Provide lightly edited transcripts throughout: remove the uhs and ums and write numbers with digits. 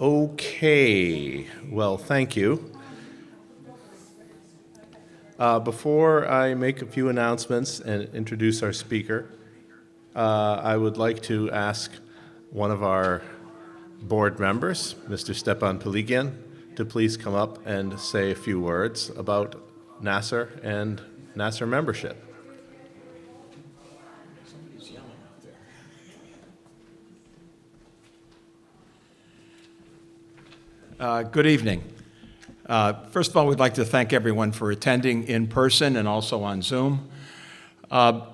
Okay, well, thank you. Before I make a few announcements and introduce our speaker, I would like to ask one of our board members, Mr. Stepan Peligyan, to please come up and say a few words about Nasser and Nasser membership. Good evening. First of all, we'd like to thank everyone for attending in person and also on Zoom. I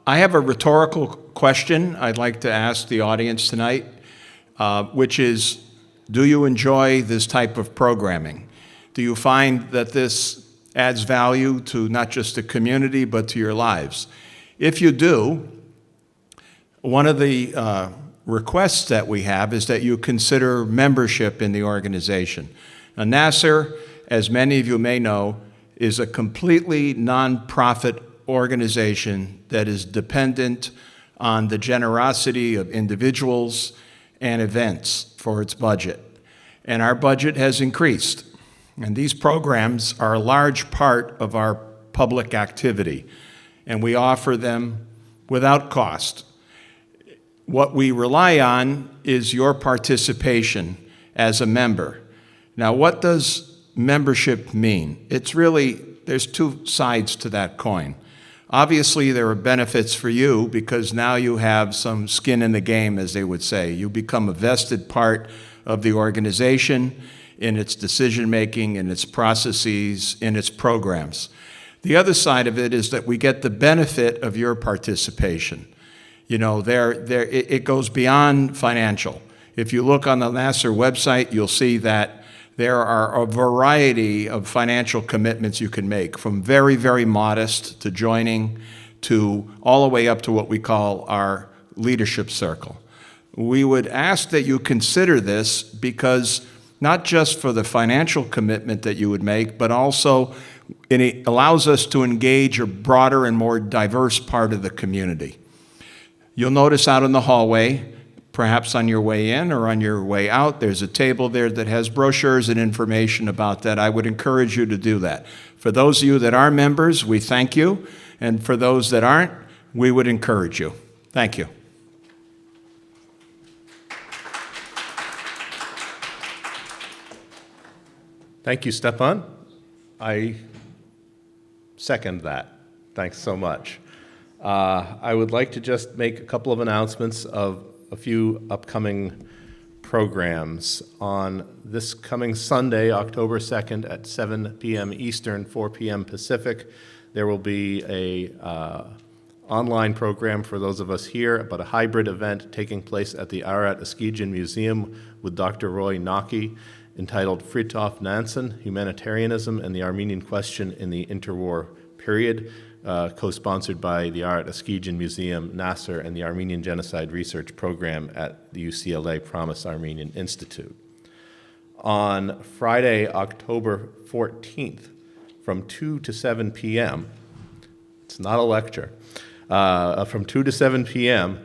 have a rhetorical question I'd like to ask the audience tonight, which is, do you enjoy this type of programming? Do you find that this adds value to not just the community, but to your lives? If you do, one of the requests that we have is that you consider membership in the organization. Now, Nasser, as many of you may know, is a completely nonprofit organization that is dependent on the generosity of individuals and events for its budget. And our budget has increased. And these programs are a large part of our public activity, and we offer them without cost. What we rely on is your participation as a member. Now, what does membership mean? There's two sides to that coin. Obviously, there are benefits for you because now you have some skin in the game, as they would say. You become a vested part of the organization in its decision-making, in its processes, in its programs. The other side of it is that we get the benefit of your participation. You know, it goes beyond financial. If you look on the Nasser website, you'll see that there are a variety of financial commitments you can make, from very, very modest to joining to all the way up to what we call our leadership circle. We would ask that you consider this because not just for the financial commitment that you would make, but also it allows us to engage a broader and more diverse part of the community. You'll notice out in the hallway, perhaps on your way in or on your way out, there's a table there that has brochures and information about that. I would encourage you to do that. For those of you that are members, we thank you. And for those that aren't, we would encourage you. Thank you. Thank you, Stepan. I second that. Thanks so much. I would like to just make a couple of announcements of a few upcoming programs. On this coming Sunday, October 2nd at 7 p.m. Eastern, 4 p.m. Pacific, there will be a online program for those of us here, but a hybrid event taking place at the Arat Askijan Museum with Dr. Roy Naki, entitled Fridtjof Nansen, Humanitarianism and the Armenian Question in the Interwar Period, co-sponsored by the Arat Askijan Museum, Nasser, and the Armenian Genocide Research Program at the UCLA Promise Armenian Institute. On Friday, October 14th, from 2 to 7 p.m., it's not a lecture, from 2 to 7 p.m.,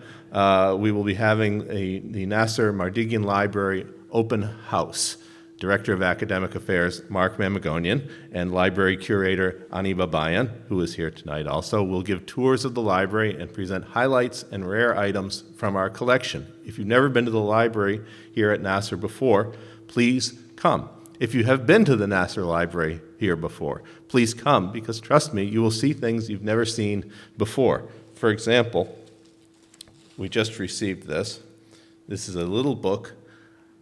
we will be having the Nasser Mardigian Library Open House. Director of Academic Affairs, Mark Mamagonian, and Library Curator, Ani Babayan, who is here tonight also, will give tours of the library and present highlights and rare items from our collection. If you've never been to the library here at Nasser before, please come. If you have been to the Nasser Library here before, please come, because trust me, you will see things you've never seen before. For example, we just received this. This is a little book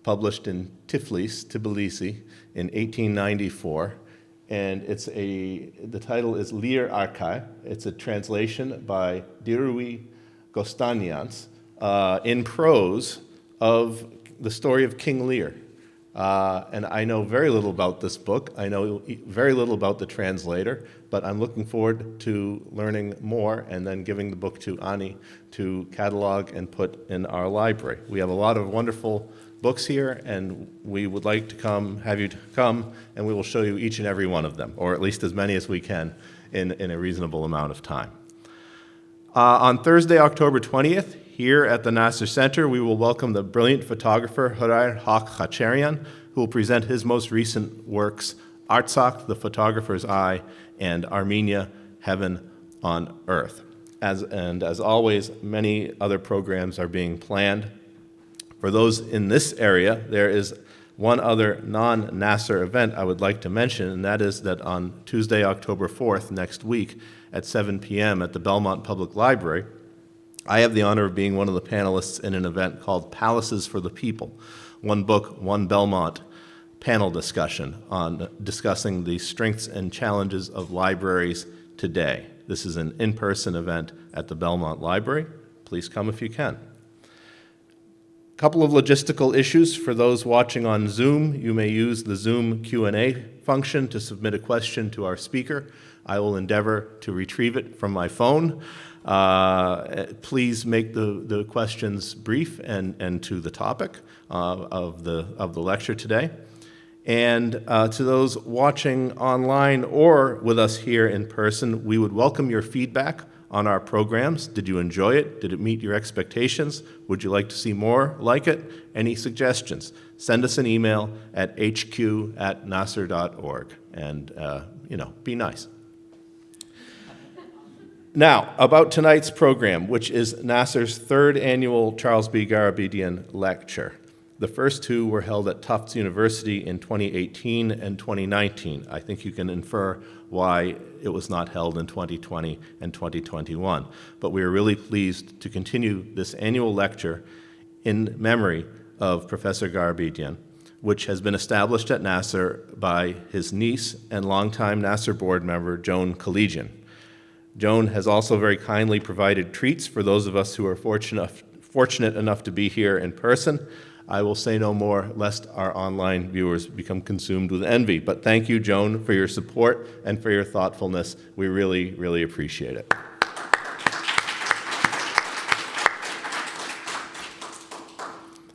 published in Tbilisi in 1894, and the title is Lir Arkai. It's a translation by Dirui Gostanians in prose of the story of King Lear. And I know very little about this book. I know very little about the translator, but I'm looking forward to learning more and then giving the book to Ani to catalog and put in our library. We have a lot of wonderful books here, and we would like to have you come, and we will show you each and every one of them, or at least as many as we can in a reasonable amount of time. On Thursday, October 20th, Here at the Nasser Center, we will welcome the brilliant photographer Hurayr Haq-Hacharian, who will present his most recent works, Artsakh, The Photographer's Eye, and Armenia, Heaven on Earth. As always, many other programs are being planned. For those in this area, there is one other non-Nasser event I would like to mention, and that is that on Tuesday, October 4th, next week, at 7 p.m. at the Belmont Public Library, I have the honor of being one of the panelists in an event called Palaces for the People, One Book, One Belmont panel discussion on discussing the strengths and challenges of libraries today. This is an in-person event at the Belmont Library. Please come if you can. Couple of logistical issues for those watching on Zoom. You may use the Zoom Q&A function to submit a question to our speaker. I will endeavor to retrieve it from my phone. Please make the questions brief and to the topic of the lecture today. And to those watching online or with us here in person, we would welcome your feedback on our programs. Did you enjoy it? Did it meet your expectations? Would you like to see more like it? Any suggestions? Send us an email at hq@nasser.org and, be nice. Now, about tonight's program, which is Nasser's third annual Charles B. Garabedian Lecture. The first two were held at Tufts University in 2018 and 2019. I think you can infer why it was not held in 2020 and 2021. But we are really pleased to continue this annual lecture in memory of Professor Garabedian, which has been established at Nasser by his niece and longtime Nasser board member, Joan Collegian. Joan has also very kindly provided treats for those of us who are fortunate enough to be here in person. I will say no more, lest our online viewers become consumed with envy. But thank you, Joan, for your support and for your thoughtfulness. We really, really appreciate it.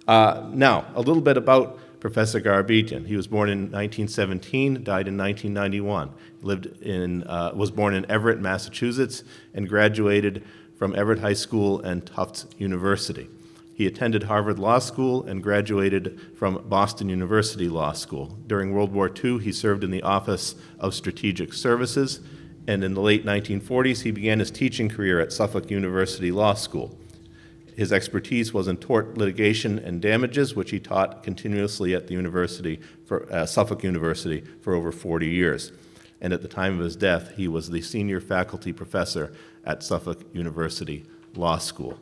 Now, a little bit about Professor Garabedian. He was born in 1917, died in 1991. Was born in Everett, Massachusetts, and graduated from Everett High School and Tufts University. He attended Harvard Law School and graduated from Boston University Law School. During World War II, he served in the Office of Strategic Services, and in the late 1940s, he began his teaching career at Suffolk University Law School. His expertise was in tort litigation and damages, which he taught continuously at the Suffolk University for over 40 years. And at the time of his death, he was the senior faculty professor at Suffolk University Law School.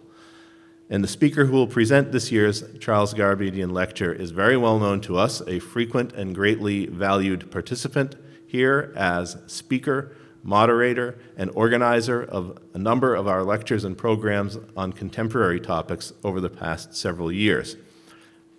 And the speaker who will present this year's Charles Garabedian Lecture is very well known to us, a frequent and greatly valued participant here as speaker, moderator, and organizer of a number of our lectures and programs on contemporary topics over the past several years.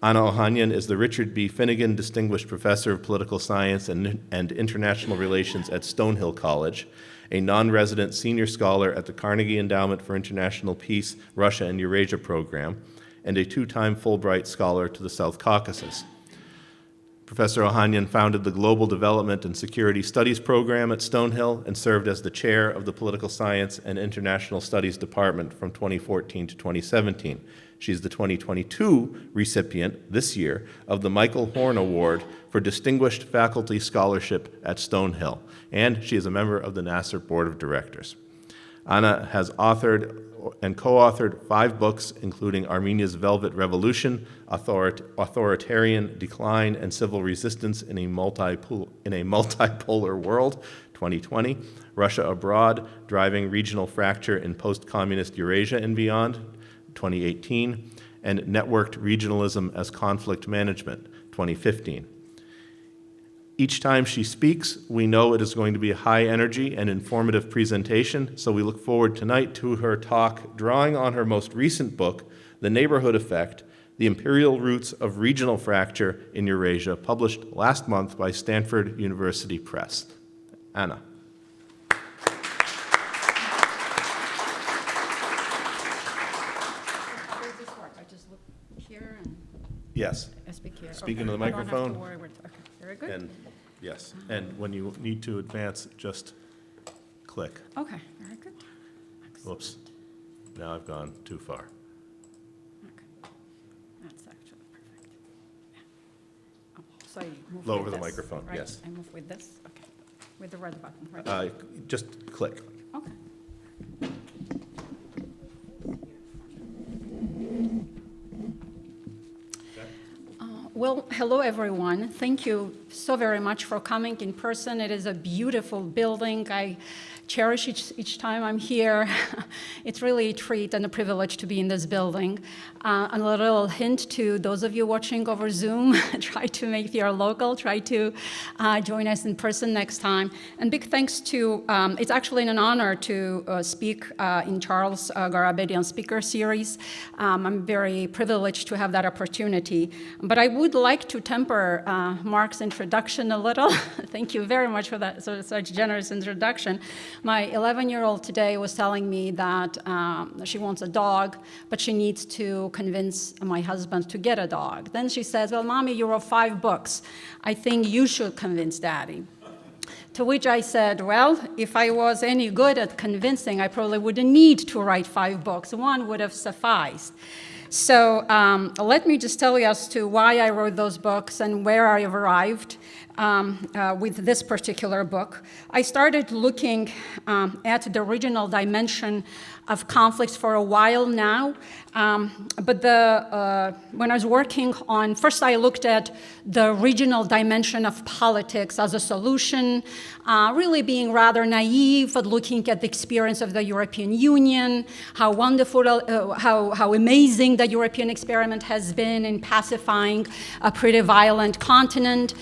Anna Ohanyan is the Richard B. Finnegan Distinguished Professor of Political Science and International Relations at Stonehill College, a non-resident senior scholar at the Carnegie Endowment for International Peace, Russia and Eurasia program, and a two-time Fulbright scholar to the South Caucasus. Professor Ohanyan founded the Global Development and Security Studies program at Stonehill and served as the chair of the Political Science and International Studies Department from 2014 to 2017. She's the 2022 recipient this year of the Michael Horn Award for Distinguished Faculty Scholarship at Stonehill, and she is a member of the Nasser Board of Directors. Anna has authored and co-authored 5 books, including Armenia's Velvet Revolution, Authoritarian Decline and Civil Resistance in a Multipolar World, 2020, Russia Abroad, Driving Regional Fracture in Post-Communist Eurasia and Beyond, 2018, and Networked Regionalism as Conflict Management, 2015. Each time she speaks, we know it is going to be a high energy and informative presentation, so we look forward tonight to her talk drawing on her most recent book, The Neighborhood Effect, The Imperial Roots of Regional Fracture in Eurasia, published last month by Stanford University Press. Anna. How does this work? I just look here and Yes. I speak here. Speak Okay. into the I don't have microphone. to worry. Okay, very good. And yes, and when you need to advance, just click. Okay, very good. Excellent. Whoops, now I've gone too far. So I move Lower with the this, microphone, right? yes. I move with this, okay. With the red button, right? Just click. Okay. Well, hello, everyone. Thank you so very much for coming in person. It is a beautiful building. I cherish each time I'm here. It's really a treat and a privilege to be in this building. A little hint to those of you watching over Zoom, try to make, if you're local, try to join us in person next time. And big thanks to, it's actually an honor to speak in Charles Garabedian Speaker Series. I'm very privileged to have that opportunity. But I would like to temper Mark's introduction a little. Thank you very much for that, such generous introduction. My 11-year-old today was telling me that she wants a dog, but she needs to convince my husband to get a dog. Then she says, well, Mommy, you wrote 5 books. I think you should convince Daddy. To which I said, well, if I was any good at convincing, I probably wouldn't need to write 5 books. 1 would have sufficed. So let me just tell you as to why I wrote those books and where I arrived with this particular book. I started looking at the regional dimension of conflicts for a while now, but when I was working on, first I looked at the regional dimension of politics as a solution, really being rather naive at looking at the experience of the European Union, how wonderful, how amazing the European experiment has been in pacifying a pretty violent continent.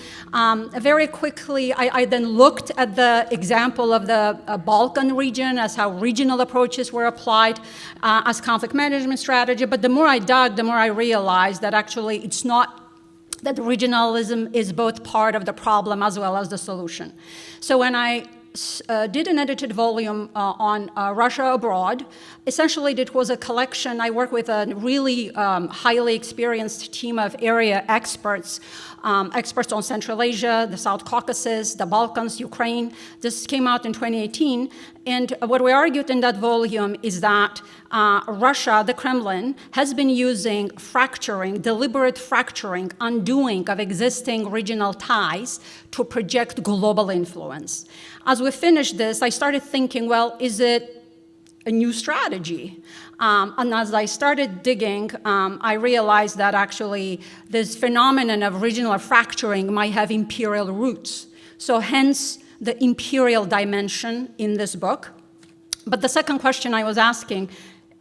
Very quickly, I then looked at the example of the Balkan region as how regional approaches were applied as conflict management strategy. But the more I dug, the more I realized that actually it's not that regionalism is both part of the problem as well as the solution. So when I did an edited volume on Russia abroad, essentially it was a collection. I work with a really highly experienced team of area experts, experts on Central Asia, the South Caucasus, the Balkans, Ukraine. This came out in 2018. And what we argued in that volume is that Russia, the Kremlin, has been using fracturing, deliberate fracturing, undoing of existing regional ties to project global influence. As we finished this, I started thinking, well, is it a new strategy? And as I started digging, I realized that actually this phenomenon of regional fracturing might have imperial roots. So hence the imperial dimension in this book. But the second question I was asking,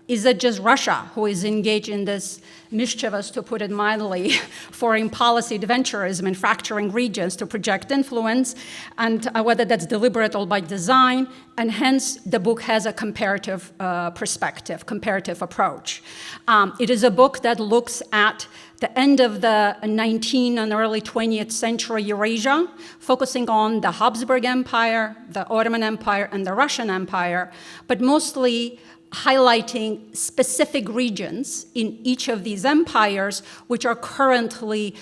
is it just Russia who is engaged in this mischievous, to put it mildly, foreign policy adventurism and fracturing regions to project influence, and whether that's deliberate or by design, and hence the book has a comparative perspective, comparative approach. It is a book that looks at the end of the 19th and early 20th century Eurasia, focusing on the Habsburg Empire, the Ottoman Empire, and the Russian Empire, but mostly highlighting specific regions in each of these empires, which are currently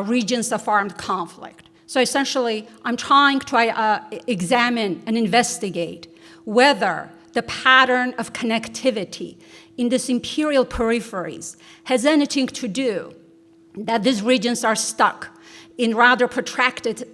regions of armed conflict. So essentially, I'm trying to examine and investigate whether the pattern of connectivity in these imperial peripheries has anything to do that these regions are stuck in rather protracted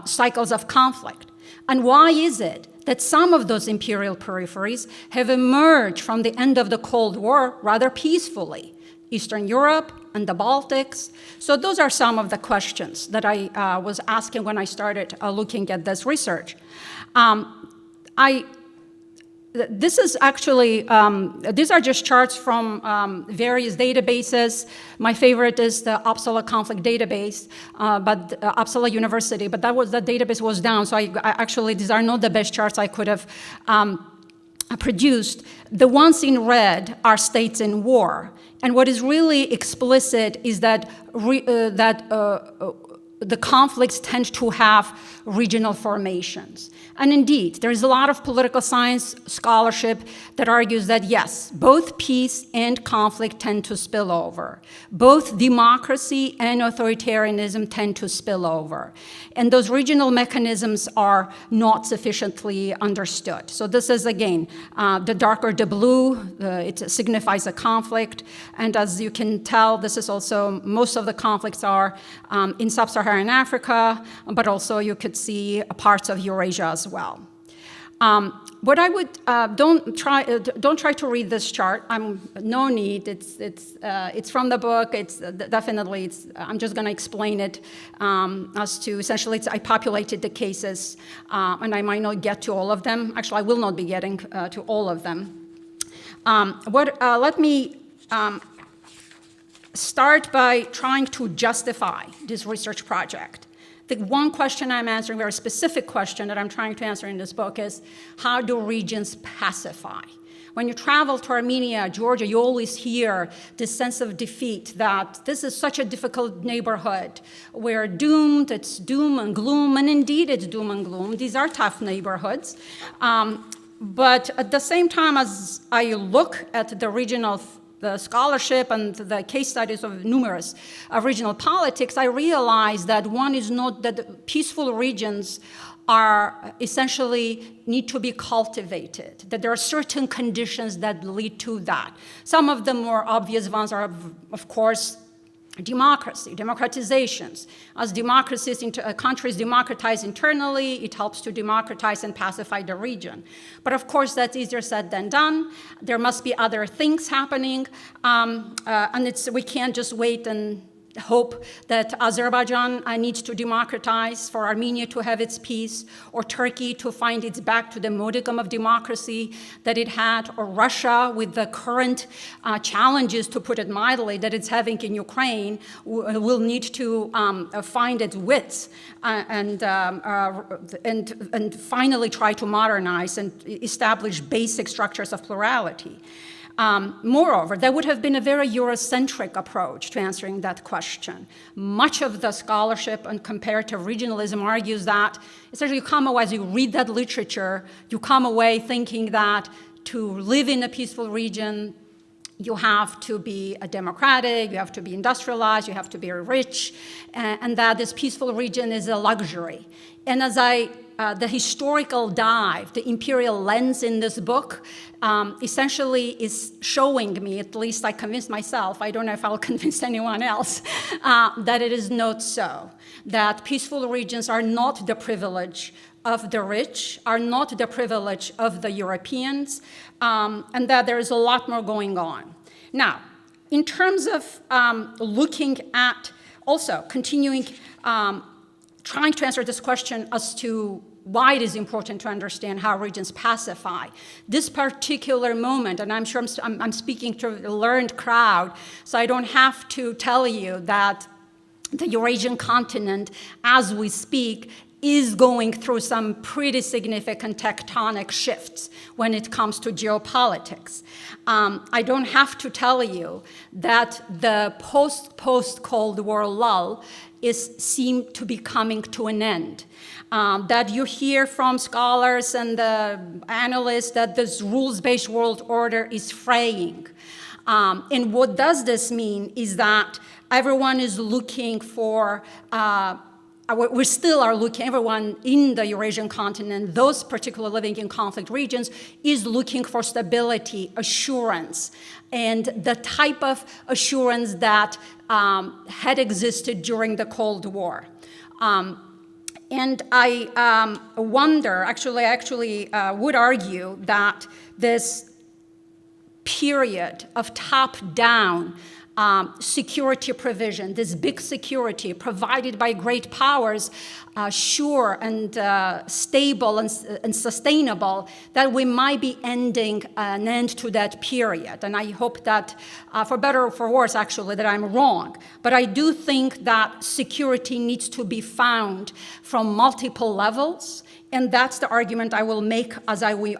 cycles of conflict. And why is it that some of those imperial peripheries have emerged from the end of the Cold War rather peacefully? Eastern Europe and the Baltics. So those are some of the questions that I was asking when I started looking at this research. This is actually, these are just charts from various databases. My favorite is the Uppsala conflict database, but Uppsala University, but that database was down, so I actually, these are not the best charts I could have produced. The ones in red are states in war. And what is really explicit is that the conflicts tend to have regional formations. And indeed, there is a lot of political science scholarship that argues that yes, both peace and conflict tend to spill over. Both democracy and authoritarianism tend to spill over. And those regional mechanisms are not sufficiently understood. So this is, again, the darker the blue, it signifies a conflict. And as you can tell, this is also, most of the conflicts are in sub-Saharan sub-Saharan Africa, but also you could see parts of Eurasia as well. What I would don't try to read this chart. No need. It's from the book. I'm just going to explain it as to essentially. I populated the cases, and I might not get to all of them. Actually, I will not be getting to all of them. Let me start by trying to justify this research project. The one question I'm answering, a very specific question that I'm trying to answer in this book is, how do regions pacify? When you travel to Armenia, Georgia, you always hear this sense of defeat, that this is such a difficult neighborhood. We're doomed, it's doom and gloom, and indeed it's doom and gloom. These are tough neighborhoods. But at the same time, as I look at the scholarship and the case studies of numerous regional politics, I realize that that peaceful regions are essentially need to be cultivated, that there are certain conditions that lead to that. Some of the more obvious ones are, of course, democracy, democratizations. As countries democratize internally, it helps to democratize and pacify the region. But of course, that's easier said than done. There must be other things happening, and we can't just wait and hope that Azerbaijan needs to democratize for Armenia to have its peace, or Turkey to find its back to the modicum of democracy that it had, or Russia with the current challenges, to put it mildly, that it's having in Ukraine, will need to find its wits and finally try to modernize and establish basic structures of plurality. Moreover, there would have been a very Eurocentric approach to answering that question. Much of the scholarship on comparative regionalism argues that essentially as you read that literature, you come away thinking that to live in a peaceful region, you have to be democratic, you have to be industrialized, you have to be rich, and that this peaceful region is a luxury. And as the historical dive, the imperial lens in this book, essentially is showing me, at least I convinced myself, I don't know if I'll convince anyone else, that it is not so. That peaceful regions are not the privilege of the rich, are not the privilege of the Europeans, and that there is a lot more going on. Now, in terms of looking at, also continuing, trying to answer this question as to why it is important to understand how regions pacify. This particular moment, and I'm sure I'm speaking to a learned crowd, so I don't have to tell you that the Eurasian continent, as we speak, is going through some pretty significant tectonic shifts when it comes to geopolitics. I don't have to tell you that the post-Cold War lull seem to be coming to an end. That you hear from scholars and analysts that this rules-based world order is fraying. And what does this mean is that everyone is looking for we still are looking, everyone in the Eurasian continent, those particularly living in conflict regions, is looking for stability, assurance, and the type of assurance that had existed during the Cold War. And I wonder, I would argue that this period of top-down security provision, this big security provided by great powers, sure and stable and sustainable, that we might be ending an end to that period. And I hope that, for better or for worse, actually, that I'm wrong. But I do think that security needs to be found from multiple levels, and that's the argument I will make as we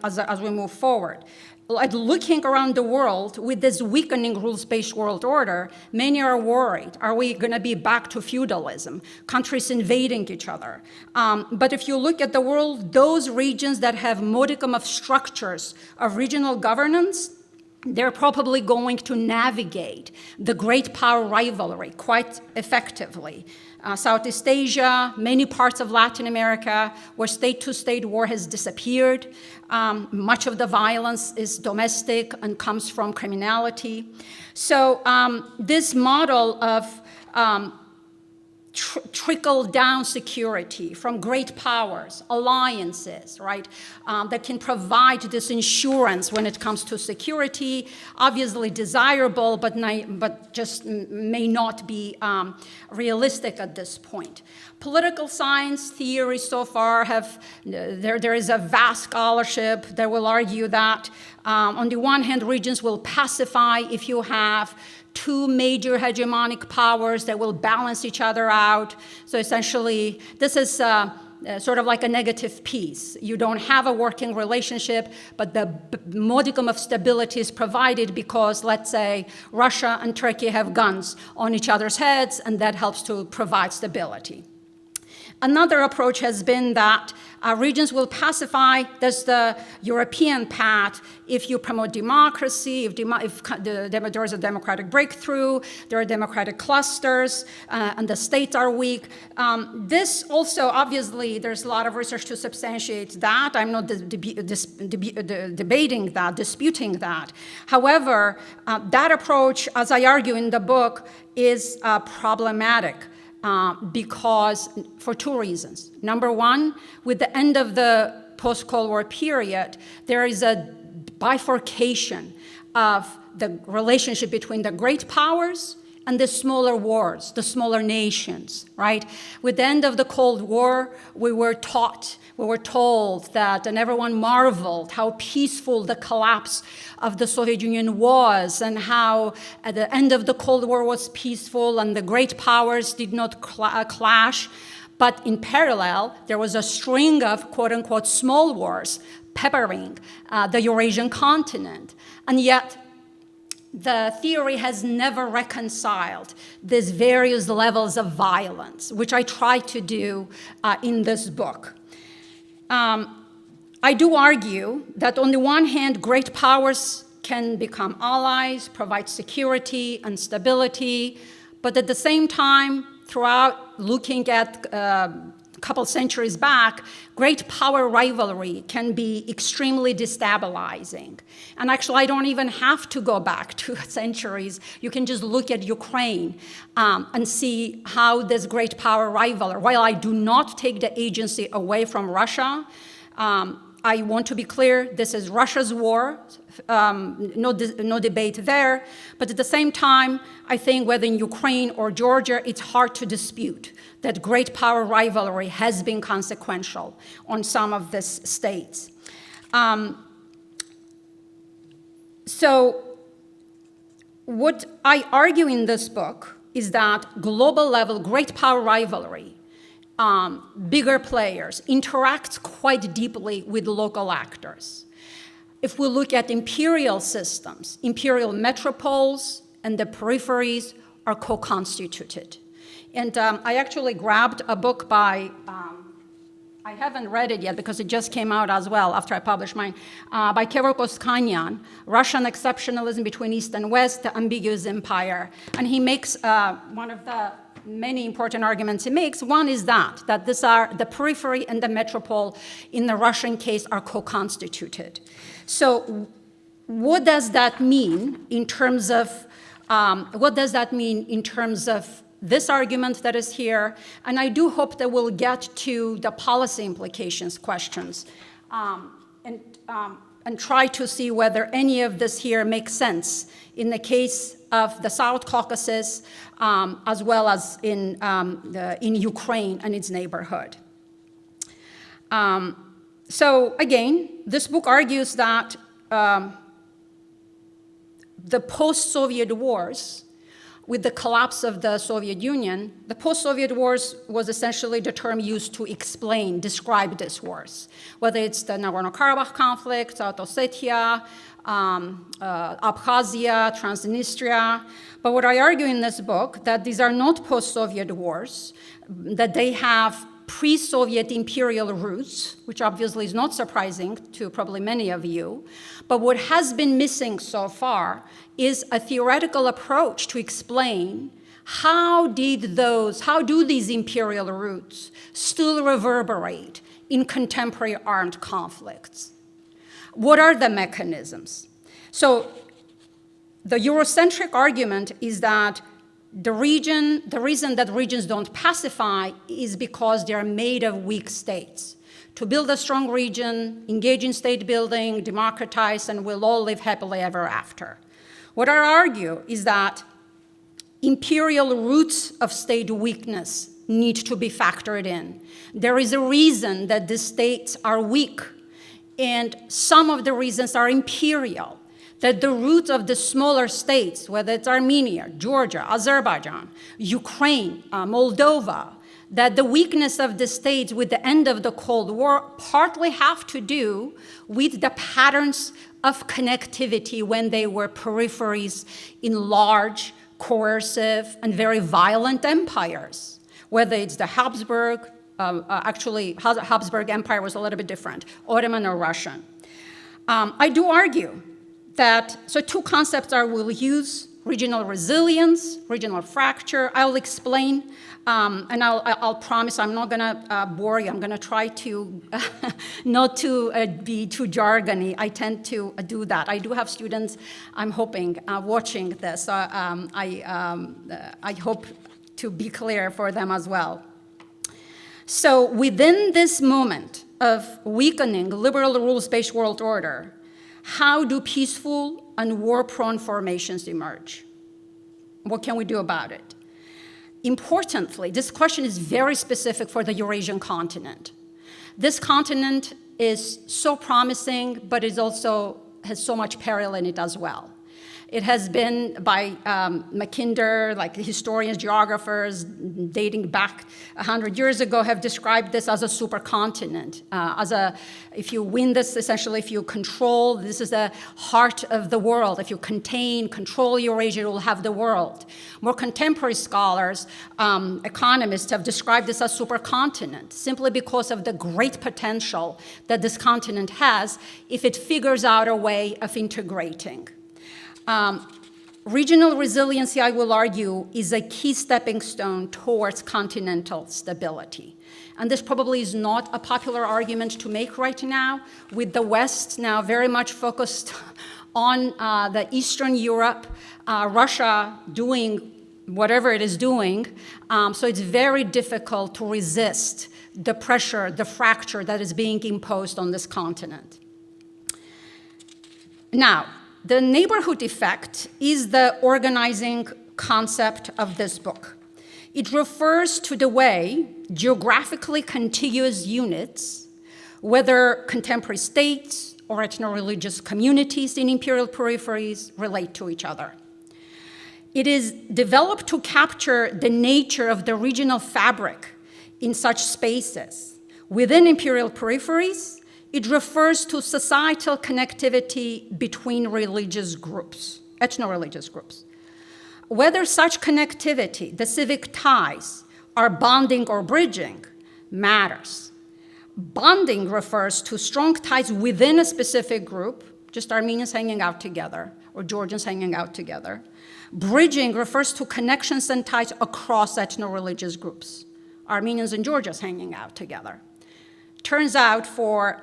move forward. Looking around the world with this weakening rules-based world order, many are worried. Are we going to be back to feudalism, countries invading each other? But if you look at the world, those regions that have modicum of structures of regional governance, they're probably going to navigate the great power rivalry quite effectively. Southeast Asia, many parts of Latin America, where state-to-state war has disappeared. Much of the violence is domestic and comes from criminality. So this model of trickle-down security from great powers, alliances, right, that can provide this insurance when it comes to security, obviously desirable, but just may not be realistic at this point. Political science theories so far there is a vast scholarship that will argue that on the one hand, regions will pacify if you have two major hegemonic powers that will balance each other out. So essentially, this is sort of like a negative peace. You don't have a working relationship, but the modicum of stability is provided because, let's say, Russia and Turkey have guns on each other's heads, and that helps to provide stability. Another approach has been that regions will pacify. There's the European path. If you promote democracy, if there is a democratic breakthrough, there are democratic clusters, and the states are weak. This also, obviously, there's a lot of research to substantiate that. I'm not debating that, disputing that. However, that approach, as I argue in the book, is problematic. Because for two reasons. Number one, with the end of the post-Cold War period, there is a bifurcation of the relationship between the great powers and the smaller wars, the smaller nations, right? With the end of the Cold War, we were told that, and everyone marveled how peaceful the collapse of the Soviet Union was, and how at the end of the Cold War was peaceful and the great powers did not clash. But in parallel, there was a string of quote-unquote small wars peppering the Eurasian continent. And yet, the theory has never reconciled these various levels of violence, which I try to do in this book. I do argue that on the one hand, great powers can become allies, provide security and stability, but at the same time, throughout looking at couple centuries back, great power rivalry can be extremely destabilizing. And actually, I don't even have to go back 2 centuries. You can just look at Ukraine and see how this great power rivalry, while I do not take the agency away from Russia, I want to be clear, this is Russia's war, no debate there. But at the same time, I think whether in Ukraine or Georgia, it's hard to dispute that great power rivalry has been consequential on some of these states. So what I argue in this book is that global level great power rivalry, bigger players, interacts quite deeply with local actors. If we look at imperial systems, imperial metropoles and the peripheries are co-constituted. And I actually grabbed a book by, I haven't read it yet because it just came out as well after I published mine, by Ohanyan, Russian Exceptionalism Between East and West, the Ambiguous Empire. And he makes one of the many important arguments he makes. One is that these are the periphery and the metropole in the Russian case are co-constituted. So what does that mean in terms of this argument that is here? And I do hope that we'll get to the policy implications questions and try to see whether any of this here makes sense in the case of the South Caucasus, as well as in Ukraine and its neighborhood. So again, this book argues that the post-Soviet wars, with the collapse of the Soviet Union, the post-Soviet wars was essentially the term used to describe these wars, whether it's the Nagorno-Karabakh conflict, South Ossetia, Abkhazia, Transnistria. But what I argue in this book, that these are not post-Soviet wars, that they have pre-Soviet imperial roots, which obviously is not surprising to probably many of you. But what has been missing so far is a theoretical approach to explain how do these imperial roots still reverberate in contemporary armed conflicts? What are the mechanisms? So the Eurocentric argument is that The reason that regions don't pacify is because they are made of weak states. To build a strong region, engage in state building, democratize, and we'll all live happily ever after. What I argue is that imperial roots of state weakness need to be factored in. There is a reason that the states are weak, and some of the reasons are imperial. That the roots of the smaller states, whether it's Armenia, Georgia, Azerbaijan, Ukraine, Moldova, that the weakness of the states with the end of the Cold War partly have to do with the patterns of connectivity when they were peripheries in large, coercive, and very violent empires, whether it's the Habsburg, Habsburg Empire was a little bit different, Ottoman or Russian. I do argue that, so two concepts I will use, regional resilience, regional fracture. I'll explain, and I'll promise I'm not gonna bore you. I'm gonna try to not to be too jargony. I tend to do that. I do have students, I'm hoping, watching this. I hope to be clear for them as well. So within this moment of weakening liberal rules-based world order, how do peaceful and war-prone formations emerge? What can we do about it? Importantly, this question is very specific for the Eurasian continent. This continent is so promising, but it also has so much peril in it as well. It has been by Mackinder, like historians, geographers, dating back 100 years ago, have described this as a supercontinent. If you win this, essentially, if you control, this is the heart of the world. If you control Eurasia, you will have the world. More contemporary scholars, economists have described this as supercontinent, simply because of the great potential that this continent has if it figures out a way of integrating. Regional resiliency, I will argue, is a key stepping stone towards continental stability. And this probably is not a popular argument to make right now, with the West now very much focused on the Eastern Europe, Russia doing whatever it is doing. So it's very difficult to resist the pressure, the fracture that is being imposed on this continent. Now, the neighborhood effect is the organizing concept of this book. It refers to the way geographically contiguous units, whether contemporary states or ethno-religious communities in imperial peripheries, relate to each other. It is developed to capture the nature of the regional fabric in such spaces. Within imperial peripheries, it refers to societal connectivity between religious groups, ethno-religious groups. Whether such connectivity, the civic ties, are bonding or bridging, matters. Bonding refers to strong ties within a specific group, just Armenians hanging out together, or Georgians hanging out together. Bridging refers to connections and ties across ethno-religious groups, Armenians and Georgians hanging out together. Turns out for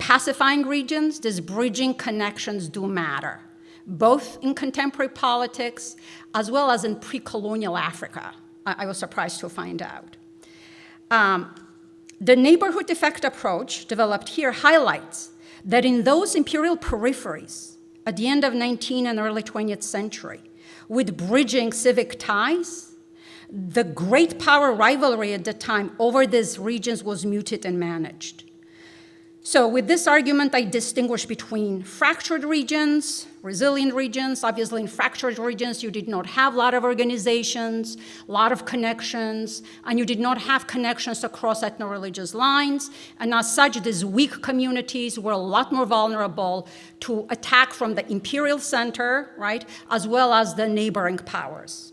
pacifying regions, these bridging connections do matter, both in contemporary politics as well as in pre-colonial Africa. I was surprised to find out. The neighborhood effect approach developed here highlights that in those imperial peripheries at the end of 19th and early 20th century, with bridging civic ties, the great power rivalry at the time over these regions was muted and managed. So with this argument, I distinguish between fractured regions, resilient regions. Obviously, in fractured regions, you did not have a lot of organizations, a lot of connections, and you did not have connections across ethno-religious lines. And as such, these weak communities were a lot more vulnerable to attack from the imperial center, right, as well as the neighboring powers.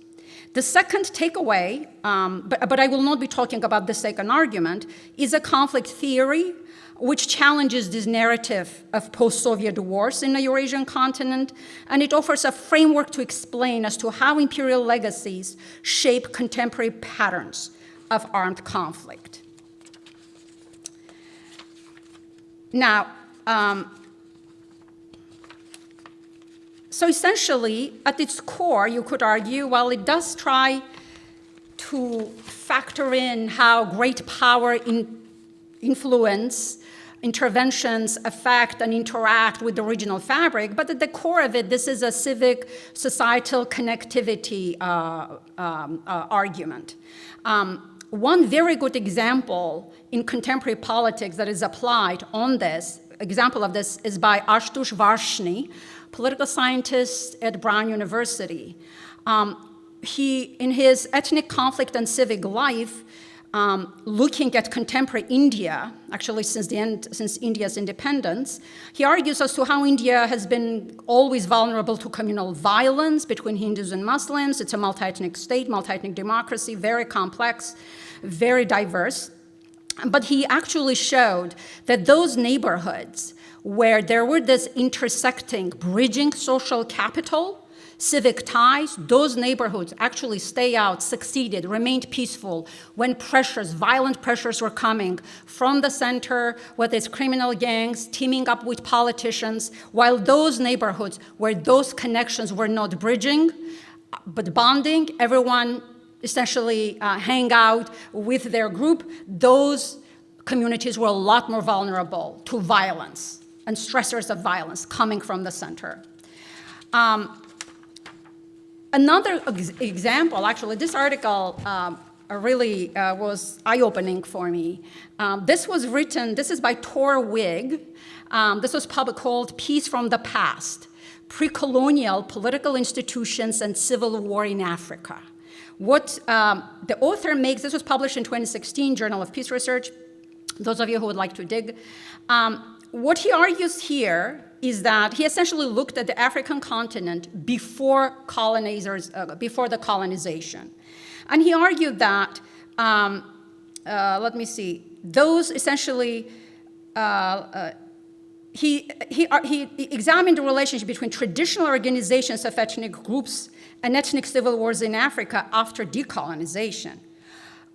The second takeaway, but I will not be talking about the second argument, is a conflict theory which challenges this narrative of post-Soviet wars in the Eurasian continent, and it offers a framework to explain as to how imperial legacies shape contemporary patterns of armed conflict. So essentially, at its core, you could argue, well, it does try to factor in how great power influence, interventions affect and interact with the regional fabric, but at the core of it, this is a civic societal connectivity argument. One very good example in contemporary politics that is applied on this, example of this is by Ashutosh Varshney, political scientist at Brown University. He, in his Ethnic Conflict and Civic Life, looking at contemporary India, actually since India's independence, he argues as to how India has been always vulnerable to communal violence between Hindus and Muslims. It's a multi-ethnic state, multi-ethnic democracy, very complex, very diverse. But he actually showed that those neighborhoods where there were this intersecting, bridging social capital, civic ties, those neighborhoods actually stay out, succeeded, remained peaceful when pressures, violent pressures were coming from the center, whether it's criminal gangs teaming up with politicians, while those neighborhoods where those connections were not bridging, but bonding, everyone essentially hang out with their group, those communities were a lot more vulnerable to violence and stressors of violence coming from the center. Another example, actually, this article really was eye-opening for me. This was written, this is by Tor Wig. This was called Peace from the Past, Pre-Colonial Political Institutions and Civil War in Africa. What the author makes, this was published in 2016, Journal of Peace Research, those of you who would like to dig. What he argues here is that he essentially looked at the African continent before before the colonization. And he argued that, let me see, those essentially, he examined the relationship between traditional organizations of ethnic groups and ethnic civil wars in Africa after decolonization.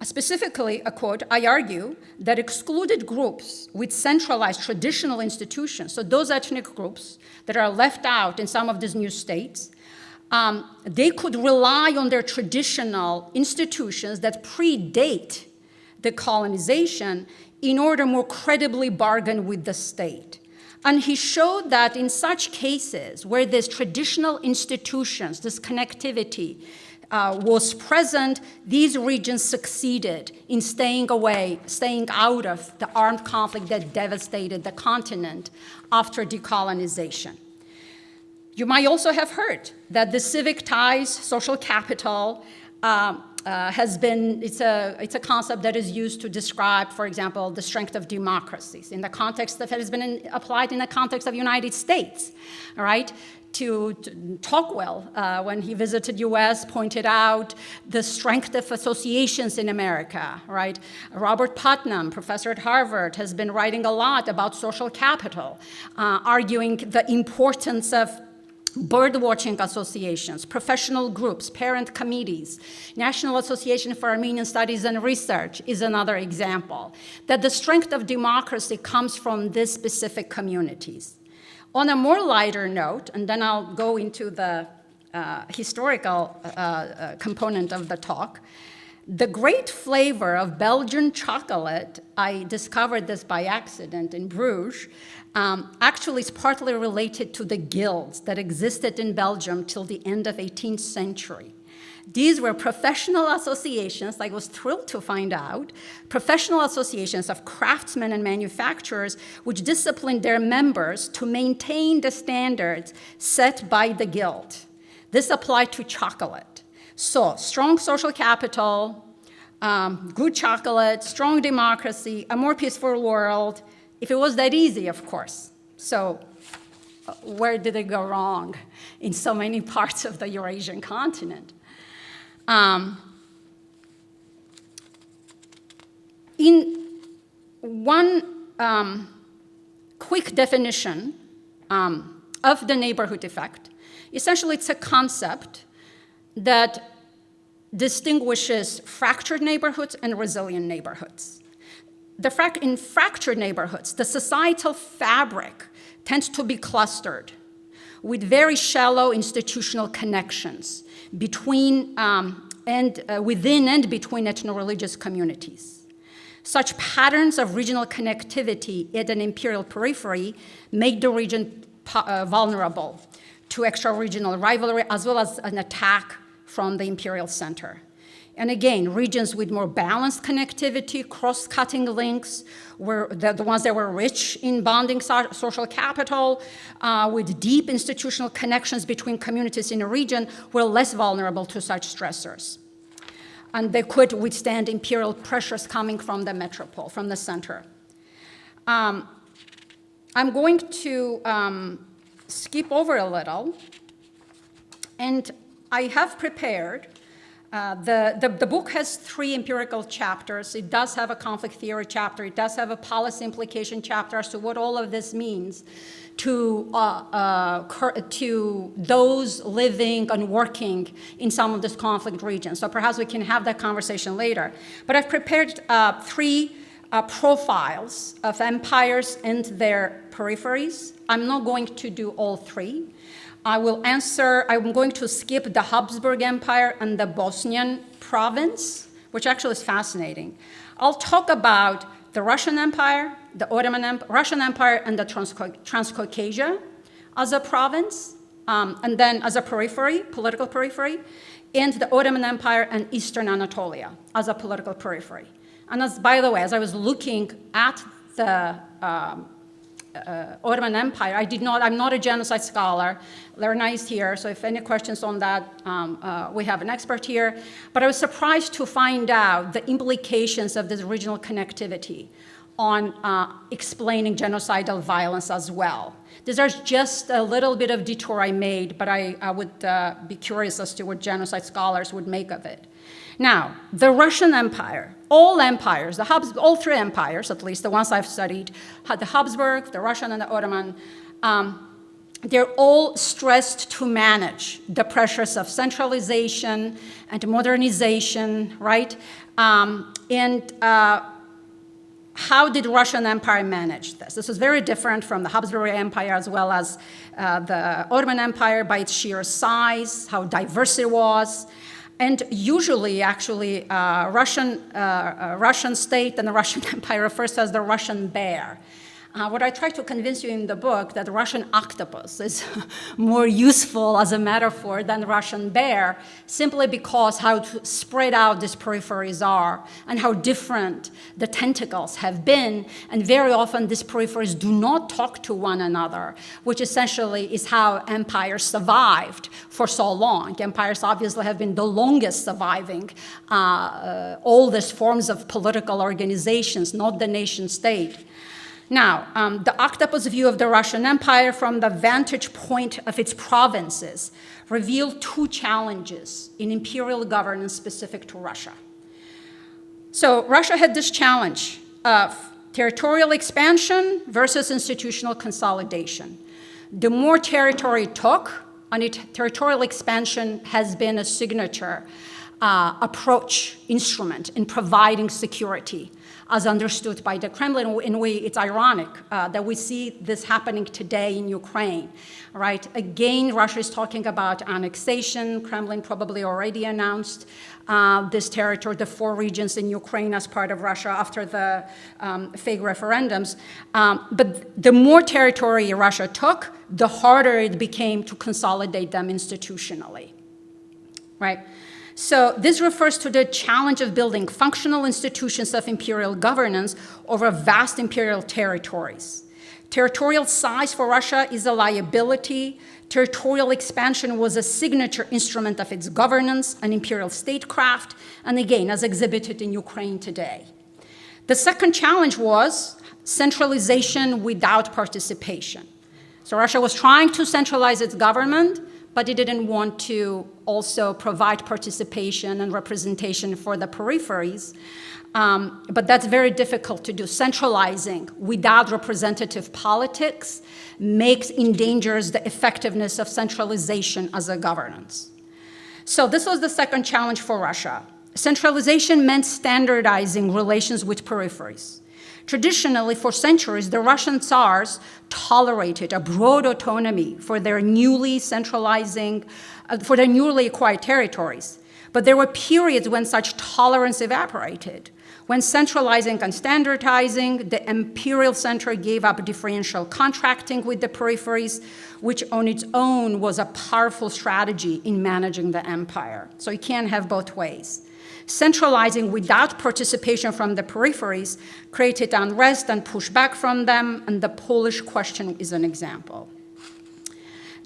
Specifically, a quote, I argue that excluded groups with centralized traditional institutions, so those ethnic groups that are left out in some of these new states, they could rely on their traditional institutions that predate the colonization in order more credibly bargain with the state. And he showed that in such cases where these traditional institutions, this connectivity, was present, these regions succeeded in staying out of the armed conflict that devastated the continent after decolonization. You might also have heard that the civic ties, social capital, it's a concept that is used to describe, for example, the strength of democracies in the context that has been applied in the context of United States, all right? To Tocqueville, when he visited US, pointed out the strength of associations in America, right? Robert Putnam, professor at Harvard, has been writing a lot about social capital, arguing the importance of birdwatching associations, professional groups, parent committees. National Association for Armenian Studies and Research is another example, that the strength of democracy comes from these specific communities. On a more lighter note, and then I'll go into the historical component of the talk, the great flavor of Belgian chocolate, I discovered this by accident in Bruges, actually is partly related to the guilds that existed in Belgium till the end of 18th century. These were professional associations, I was thrilled to find out, professional associations of craftsmen and manufacturers which disciplined their members to maintain the standards set by the guild. This applied to chocolate. So, strong social capital, good chocolate, strong democracy, a more peaceful world, if it was that easy, of course. So, where did it go wrong in so many parts of the Eurasian continent? In one quick definition of the neighborhood effect, essentially it's a concept that distinguishes fractured neighborhoods and resilient neighborhoods. In fractured neighborhoods, the societal fabric tends to be clustered, with very shallow institutional connections between within and between ethno-religious communities. Such patterns of regional connectivity at an imperial periphery make the region vulnerable to extra-regional rivalry as well as an attack from the imperial center. And again, regions with more balanced connectivity, cross-cutting links, were the ones that were rich in bonding social capital, with deep institutional connections between communities in a region, were less vulnerable to such stressors. And they could withstand imperial pressures coming from the metropole, from the center. I'm going to skip over a little, and I have prepared. The book has 3 empirical chapters. It does have a conflict theory chapter. It does have a policy implication chapter as to what all of this means to those living and working in some of these conflict regions. So perhaps we can have that conversation later. But I've prepared 3 profiles of empires and their peripheries. I'm not going to do all 3. I'm going to skip the Habsburg Empire and the Bosnian province, which actually is fascinating. I'll talk about the Russian Empire, the Russian Empire, and the Transcaucasia as a province, and then as a periphery, political periphery, and the Ottoman Empire and Eastern Anatolia as a political periphery. And by the way, as I was looking at the Ottoman Empire, I'm not a genocide scholar. Lerna is here, so if any questions on that, we have an expert here. But I was surprised to find out the implications of this regional connectivity on explaining genocidal violence as well. These are just a little bit of detour I made, but I would be curious as to what genocide scholars would make of it. Now, the Russian Empire, all empires, all 3 empires, at least the ones I've studied, the Habsburg, the Russian, and the Ottoman, they're all stressed to manage the pressures of centralization and modernization, right? How did Russian Empire manage this? This was very different from the Habsburg Empire as well as the Ottoman Empire by its sheer size, how diverse it was. And usually, actually, Russian state and the Russian Empire refers to as the Russian bear. What I try to convince you in the book that the Russian octopus is more useful as a metaphor than the Russian bear, simply because how spread out these peripheries are and how different the tentacles have been. And very often these peripheries do not talk to one another, which essentially is how empires survived for so long. Empires obviously have been the longest surviving oldest forms of political organizations, not the nation state. Now, the octopus view of the Russian Empire from the vantage point of its provinces revealed 2 challenges in imperial governance specific to Russia. So Russia had this challenge of territorial expansion versus institutional consolidation. The more territory it took, and territorial expansion has been a signature approach, instrument in providing security, as understood by the Kremlin. It's ironic that we see this happening today in Ukraine, right? Again, Russia is talking about annexation. Kremlin probably already announced this territory, the 4 regions in Ukraine as part of Russia after the fake referendums. But the more territory Russia took, the harder it became to consolidate them institutionally, right? So this refers to the challenge of building functional institutions of imperial governance over vast imperial territories. Territorial size for Russia is a liability. Territorial expansion was a signature instrument of its governance and imperial statecraft, and again, as exhibited in Ukraine today. The second challenge was centralization without participation. So Russia was trying to centralize its government, but it didn't want to also provide participation and representation for the peripheries. But that's very difficult to do. Centralizing without representative politics endangers the effectiveness of centralization as a governance. So this was the second challenge for Russia. Centralization meant standardizing relations with peripheries. Traditionally, for centuries, the Russian Tsars tolerated a broad autonomy for their newly acquired territories. But there were periods when such tolerance evaporated. When centralizing and standardizing, the imperial center gave up differential contracting with the peripheries, which on its own was a powerful strategy in managing the empire. So you can't have both ways. Centralizing without participation from the peripheries created unrest and pushback from them, and the Polish question is an example.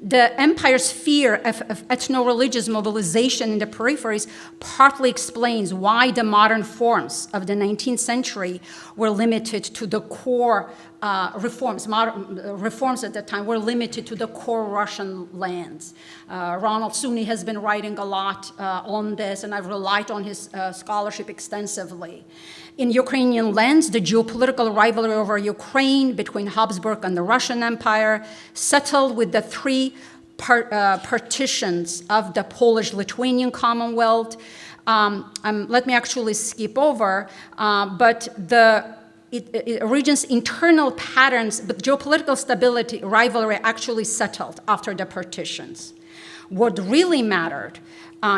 The empire's fear of ethno-religious mobilization in the peripheries partly explains why the modern forms of the 19th century were limited to the core reforms. Reforms at that time were limited to the core Russian lands. Ronald Sunny has been writing a lot on this, and I've relied on his scholarship extensively. In Ukrainian lands, the geopolitical rivalry over Ukraine between Habsburg and the Russian Empire settled with the three partitions of the Polish-Lithuanian Commonwealth. Let me actually skip over, but the region's internal patterns, but geopolitical stability, rivalry actually settled after the partitions. What really mattered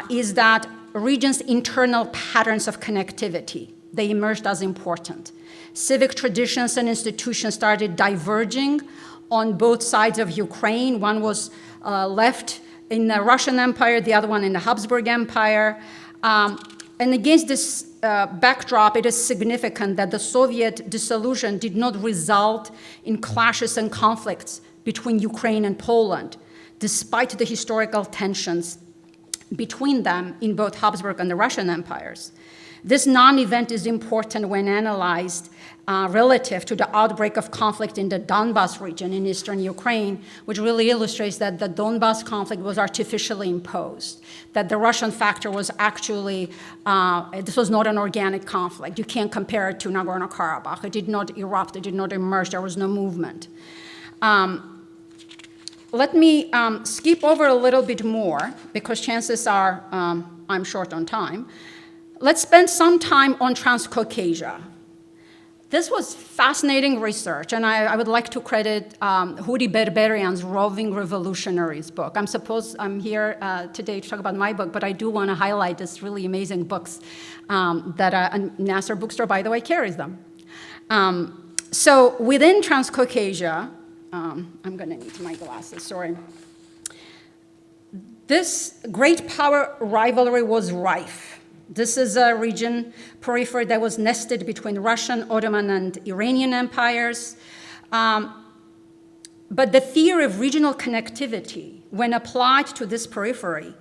is that region's internal patterns of connectivity, they emerged as important. Civic traditions and institutions started diverging on both sides of Ukraine. One was left in the Russian Empire, the other one in the Habsburg Empire. And against this backdrop, it is significant that the Soviet dissolution did not result in clashes and conflicts between Ukraine and Poland, despite the historical tensions between them in both Habsburg and the Russian empires. This non-event is important when analyzed relative to the outbreak of conflict in the Donbas region in eastern Ukraine, which really illustrates that the Donbas conflict was artificially imposed, that the Russian factor was actually, this was not an organic conflict. You can't compare it to Nagorno-Karabakh. It did not erupt, it did not emerge, there was no movement. Let me skip over a little bit more, because chances are I'm short on time. Let's spend some time on Transcaucasia. This was fascinating research, and I would like to credit Huri Berberian's Roving Revolutionaries book. I'm here today to talk about my book, but I do want to highlight this really amazing books that Nasser Bookstore, by the way, carries them. So within Transcaucasia, I'm going to need my glasses, sorry. This great power rivalry was rife. This is a region, periphery, that was nested between Russian, Ottoman, and Iranian empires. But the theory of regional connectivity, when applied to this periphery,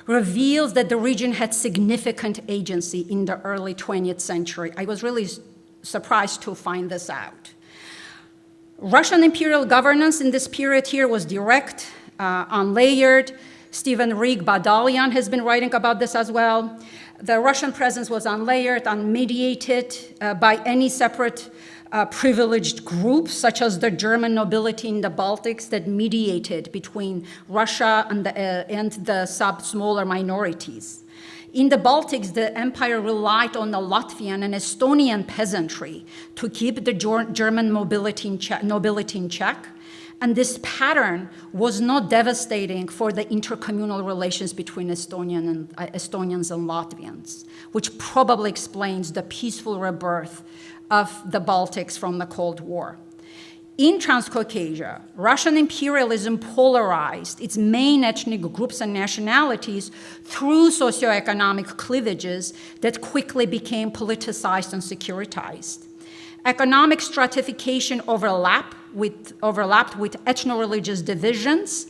reveals that the region had significant agency in the early 20th century. I was really surprised to find this out. Russian imperial governance in this period here was direct, unlayered. Stephen Rigg Badalian has been writing about this as well. The Russian presence was unlayered, unmediated by any separate privileged groups, such as the German nobility in the Baltics that mediated between Russia and the smaller minorities. In the Baltics, the empire relied on the Latvian and Estonian peasantry to keep the German nobility in check. And this pattern was not devastating for the intercommunal relations between Estonians and Latvians, which probably explains the peaceful rebirth of the Baltics from the Cold War. In Transcaucasia, Russian imperialism polarized its main ethnic groups and nationalities through socioeconomic cleavages that quickly became politicized and securitized. Economic stratification overlapped with ethno-religious divisions,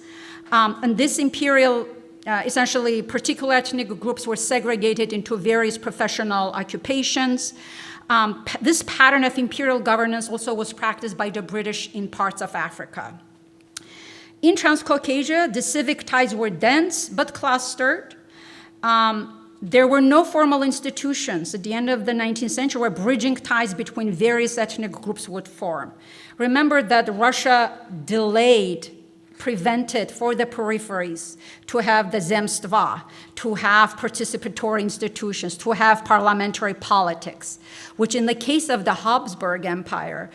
and this imperial, essentially particular ethnic groups were segregated into various professional occupations. This pattern of imperial governance also was practiced by the British in parts of Africa. In Transcaucasia, the civic ties were dense but clustered. There were no formal institutions at the end of the 19th century where bridging ties between various ethnic groups would form. Remember that Russia delayed prevented for the peripheries to have the zemstva, to have participatory institutions, to have parliamentary politics, which in the case of the Habsburg Empire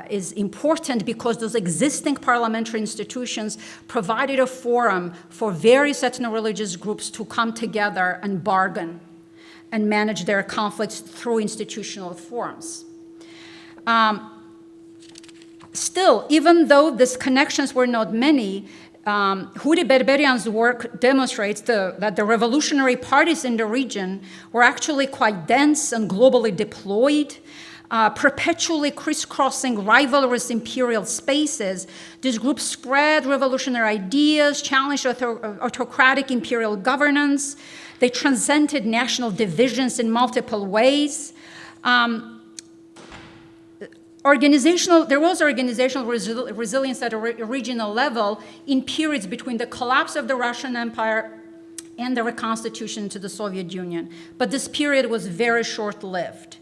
is important because those existing parliamentary institutions provided a forum for various ethno-religious groups to come together and bargain and manage their conflicts through institutional forums. Still, even though these connections were not many, Huri Berberian's work demonstrates that the revolutionary parties in the region were actually quite dense and globally deployed, perpetually crisscrossing rivalrous imperial spaces. These groups spread revolutionary ideas, challenged autocratic imperial governance. They transcended national divisions in multiple ways. There was organizational resilience at a regional level in periods between the collapse of the Russian Empire and the reconstitution to the Soviet Union. But this period was very short-lived.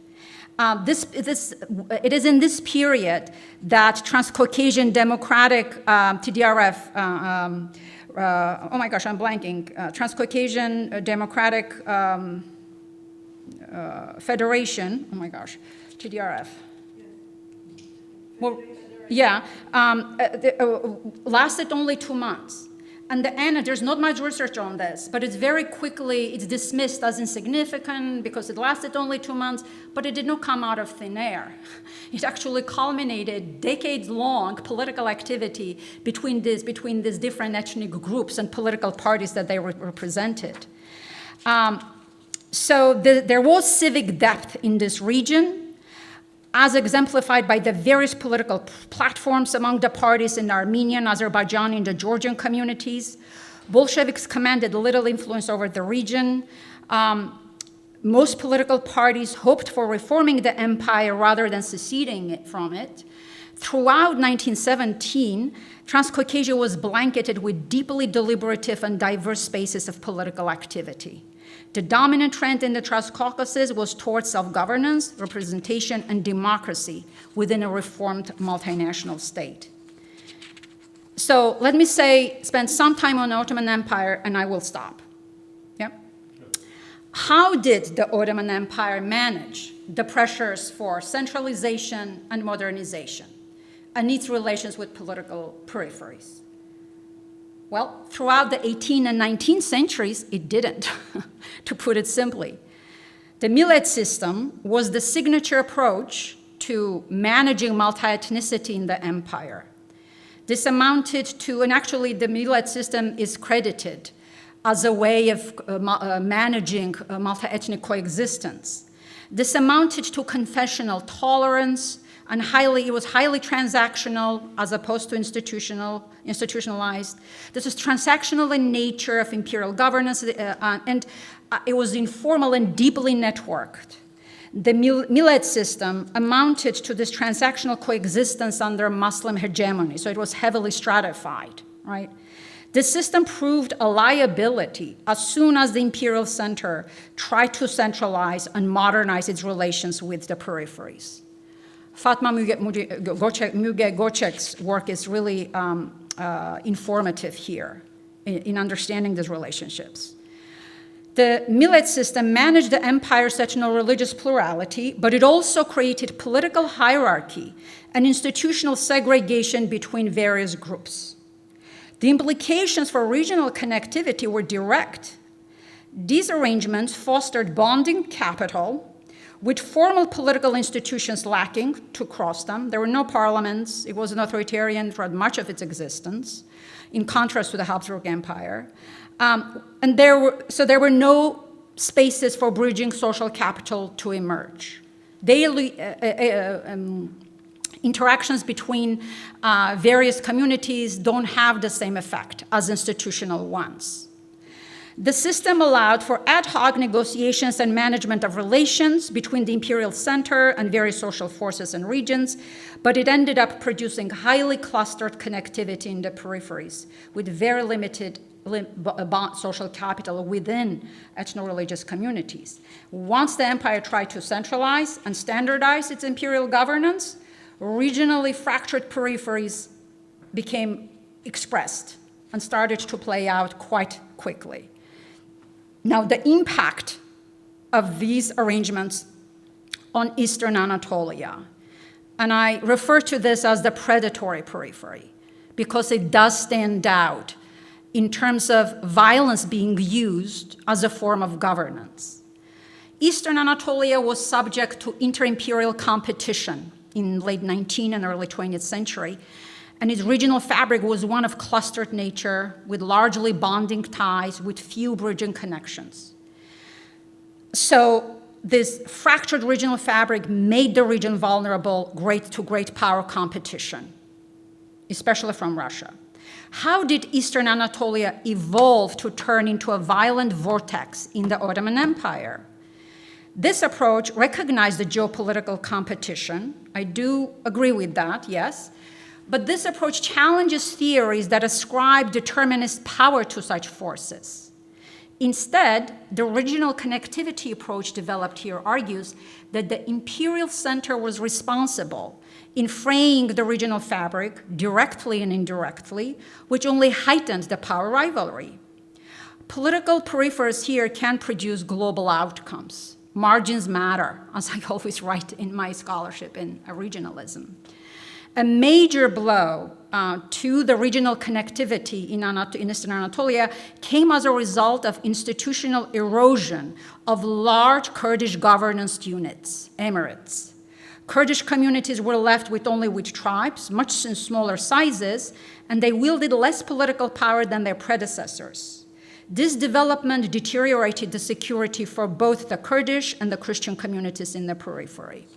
It is in this period that Transcaucasian Democratic TDRF, oh my gosh, I'm blanking, Transcaucasian Democratic Federation, oh my gosh, TDRF. Well, yeah, lasted only 2 months. And there's not much research on this, but it's dismissed as insignificant because it lasted only 2 months, but it did not come out of thin air. It actually culminated decades-long political activity between these different ethnic groups and political parties that they represented. So there was civic depth in this region, as exemplified by the various political platforms among the parties in the Armenian, Azerbaijani, and the Georgian communities. Bolsheviks commanded little influence over the region. Most political parties hoped for reforming the empire rather than seceding from it. Throughout 1917, Transcaucasia was blanketed with deeply deliberative and diverse spaces of political activity. The dominant trend in the Transcaucasus was towards self-governance, representation, and democracy within a reformed multinational state. So let me spend some time on the Ottoman Empire, and I will stop. Yeah? How did the Ottoman Empire manage the pressures for centralization and modernization and its relations with political peripheries? Well, throughout the 18th and 19th centuries, it didn't, to put it simply. The millet system was the signature approach to managing multi-ethnicity in the empire. This amounted to, and actually the millet system is credited as a way of managing multi-ethnic coexistence. This amounted to confessional tolerance, and it was highly transactional as opposed to institutionalized. This was transactional in nature of imperial governance, and it was informal and deeply networked. The millet system amounted to this transactional coexistence under Muslim hegemony, so it was heavily stratified, right? This system proved a liability as soon as the imperial center tried to centralize and modernize its relations with the peripheries. Fatma Müge-Göçek's work is really informative here in understanding these relationships. The millet system managed the empire's ethno-religious plurality, but it also created political hierarchy and institutional segregation between various groups. The implications for regional connectivity were direct. These arrangements fostered bonding capital with formal political institutions lacking to cross them. There were no parliaments. It was an authoritarian throughout much of its existence, in contrast to the Habsburg Empire. And there were no spaces for bridging social capital to emerge. Daily interactions between various communities don't have the same effect as institutional ones. The system allowed for ad hoc negotiations and management of relations between the imperial center and various social forces and regions, but it ended up producing highly clustered connectivity in the peripheries with very limited social capital within ethno-religious communities. Once the empire tried to centralize and standardize its imperial governance, regionally fractured peripheries became expressed and started to play out quite quickly. Now, the impact of these arrangements on Eastern Anatolia, and I refer to this as the predatory periphery, because it does stand out in terms of violence being used as a form of governance. Eastern Anatolia was subject to inter-imperial competition in late 19th and early 20th century, and its regional fabric was one of clustered nature with largely bonding ties with few bridging connections. So this fractured regional fabric made the region vulnerable to great power competition, especially from Russia. How did Eastern Anatolia evolve to turn into a violent vortex in the Ottoman Empire? This approach recognized the geopolitical competition. I do agree with that, yes. But this approach challenges theories that ascribe determinist power to such forces. Instead, the regional connectivity approach developed here argues that the imperial center was responsible in fraying the regional fabric directly and indirectly, which only heightened the power rivalry. Political peripheries here can produce global outcomes. Margins matter, as I always write in my scholarship in regionalism. A major blow to the regional connectivity in Eastern Anatolia came as a result of institutional erosion of large Kurdish governance units, emirates. Kurdish communities were left with tribes, much in smaller sizes, and they wielded less political power than their predecessors. This development deteriorated the security for both the Kurdish and the Christian communities in the periphery,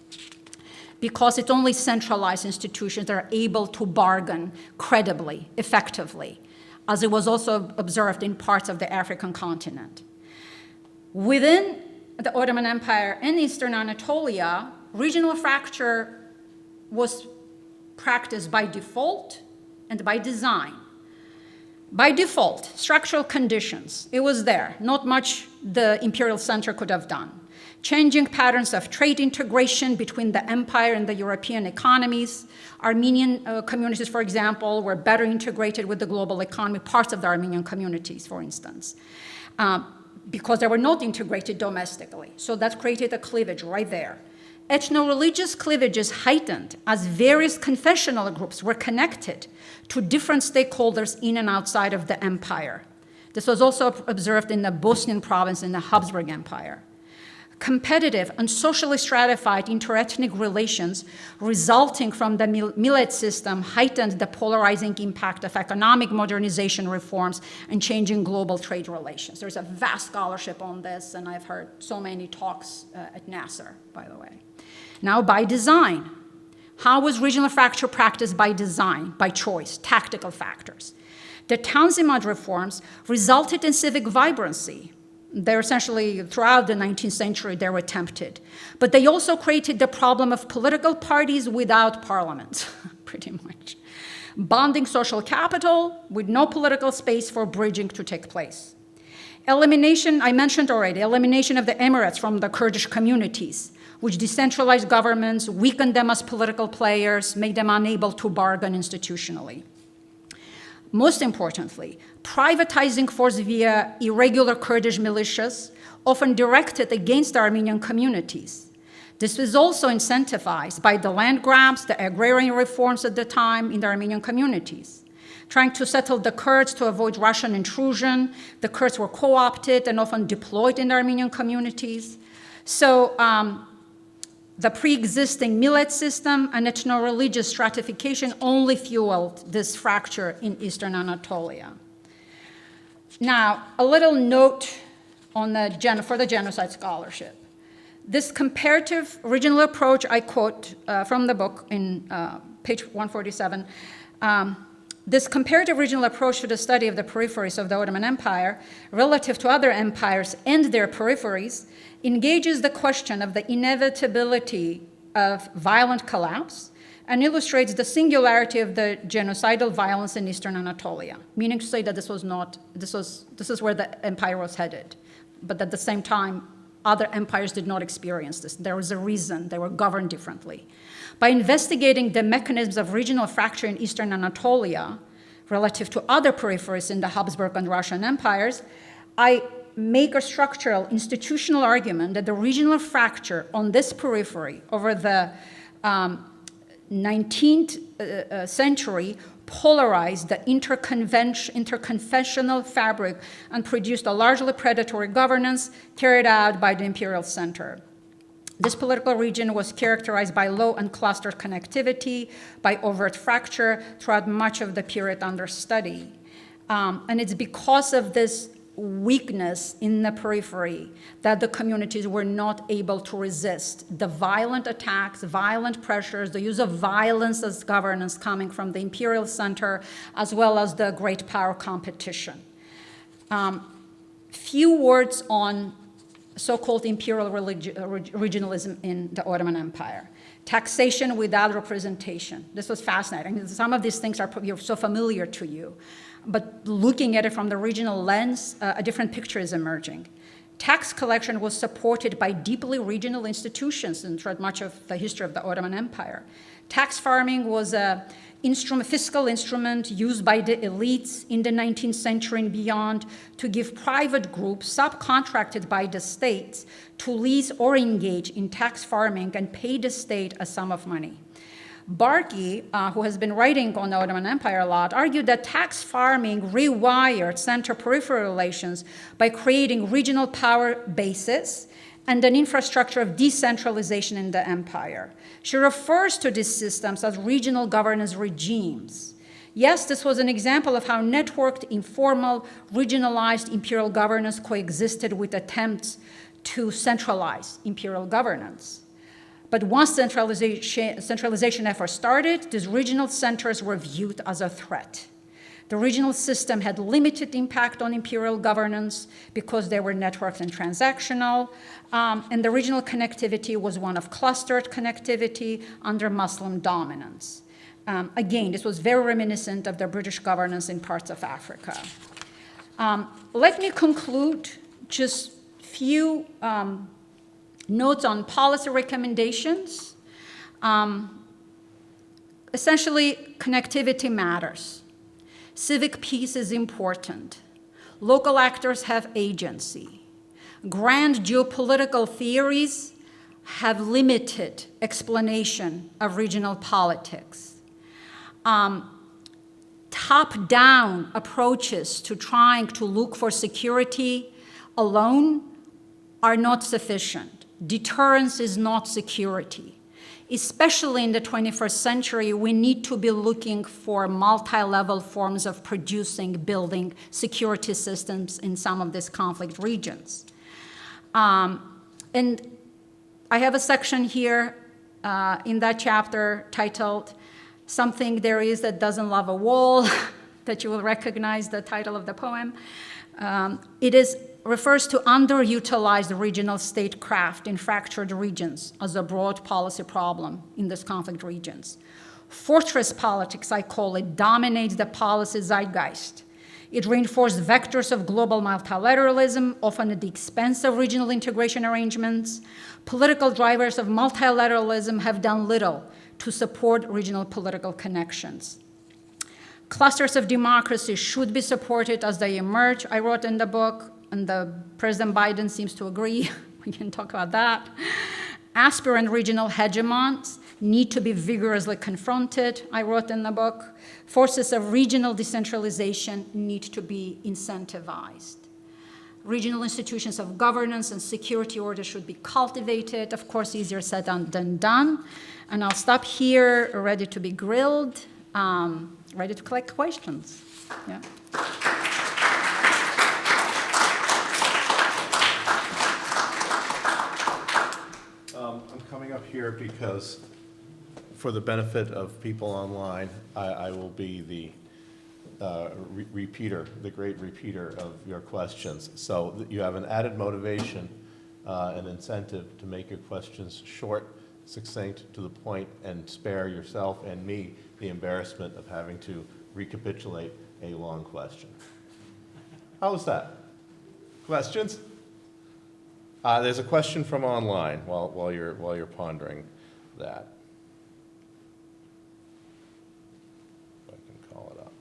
because it only centralized institutions that are able to bargain credibly, effectively, as it was also observed in parts of the African continent. Within the Ottoman Empire and Eastern Anatolia, regional fracture was practiced by default and by design. By default, structural conditions, it was there. Not much the imperial center could have done. Changing patterns of trade integration between the empire and the European economies. Armenian communities, for example, were better integrated with the global economy, parts of the Armenian communities, for instance, because they were not integrated domestically. So that created a cleavage right there. Ethno-religious cleavages heightened as various confessional groups were connected to different stakeholders in and outside of the empire. This was also observed in the Bosnian province in the Habsburg Empire. Competitive and socially stratified interethnic relations resulting from the millet system heightened the polarizing impact of economic modernization reforms and changing global trade relations. There's a vast scholarship on this, and I've heard so many talks at Nasser, by the way. Now, by design. How was regional fracture practiced by design, by choice, tactical factors? The Tanzimat reforms resulted in civic vibrancy. They're essentially, throughout the 19th century, they were attempted. But they also created the problem of political parties without parliament, pretty much. Bonding social capital with no political space for bridging to take place. Elimination, I mentioned already, elimination of the emirates from the Kurdish communities, which decentralized governments, weakened them as political players, made them unable to bargain institutionally. Most importantly, privatizing force via irregular Kurdish militias, often directed against the Armenian communities. This was also incentivized by the land grabs, the agrarian reforms at the time in the Armenian communities. Trying to settle the Kurds to avoid Russian intrusion, the Kurds were co-opted and often deployed in the Armenian communities. So the pre-existing millet system and ethno-religious stratification only fueled this fracture in Eastern Anatolia. Now, a little note on for the genocide scholarship. This comparative regional approach, I quote from the book in page 147, this comparative regional approach to the study of the peripheries of the Ottoman Empire relative to other empires and their peripheries engages the question of the inevitability of violent collapse and illustrates the singularity of the genocidal violence in Eastern Anatolia, meaning to say that this is where the empire was headed, but at the same time, other empires did not experience this. There was a reason they were governed differently. By investigating the mechanisms of regional fracture in Eastern Anatolia, relative to other peripheries in the Habsburg and Russian empires, I make a structural institutional argument that the regional fracture on this periphery over the 19th century polarized the interconfessional fabric and produced a largely predatory governance carried out by the imperial center. This political region was characterized by low and clustered connectivity, by overt fracture throughout much of the period under study. And it's because of this weakness in the periphery that the communities were not able to resist the violent attacks, violent pressures, the use of violence as governance coming from the imperial center, as well as the great power competition. Few words on so-called imperial regionalism in the Ottoman Empire. Taxation without representation. This was fascinating. Some of these things are so familiar to you. But looking at it from the regional lens, a different picture is emerging. Tax collection was supported by deeply regional institutions throughout much of the history of the Ottoman Empire. Tax farming was a fiscal instrument used by the elites in the 19th century and beyond to give private groups subcontracted by the states to lease or engage in tax farming and pay the state a sum of money. Barkey, who has been writing on the Ottoman Empire a lot, argued that tax farming rewired center-periphery relations by creating regional power bases and an infrastructure of decentralization in the empire. She refers to these systems as regional governance regimes. Yes, this was an example of how networked, informal, regionalized imperial governance coexisted with attempts to centralize imperial governance. But once centralization efforts started, these regional centers were viewed as a threat. The regional system had limited impact on imperial governance because they were networked and transactional, and the regional connectivity was one of clustered connectivity under Muslim dominance. Again, this was very reminiscent of the British governance in parts of Africa. Let me conclude just a few notes on policy recommendations. Essentially, connectivity matters. Civic peace is important. Local actors have agency. Grand geopolitical theories have limited explanation of regional politics. Top-down approaches to trying to look for security alone are not sufficient. Deterrence is not security. Especially in the 21st century, we need to be looking for multi-level forms of producing, building security systems in some of these conflict regions. And I have a section here in that chapter titled, "Something There Is That Doesn't Love a Wall," that you will recognize the title of the poem. It refers to underutilized regional statecraft in fractured regions as a broad policy problem in these conflict regions. Fortress politics, I call it, dominates the policy zeitgeist. It reinforced vectors of global multilateralism, often at the expense of regional integration arrangements. Political drivers of multilateralism have done little to support regional political connections. Clusters of democracy should be supported as they emerge, I wrote in the book, and President Biden seems to agree. We can talk about that. Aspirant regional hegemons need to be vigorously confronted, I wrote in the book. Forces of regional decentralization need to be incentivized. Regional institutions of governance and security order should be cultivated. Of course, easier said than done. And I'll stop here, ready to be grilled, ready to collect questions. Yeah. I'm coming up here because, for the benefit of people online, I will be the repeater, the great repeater of your questions. So you have an added motivation, an incentive to make your questions short, succinct, to the point, and spare yourself and me the embarrassment of having to recapitulate a long question. How's that? Questions? There's a question from online while you're pondering that. If I can call it up.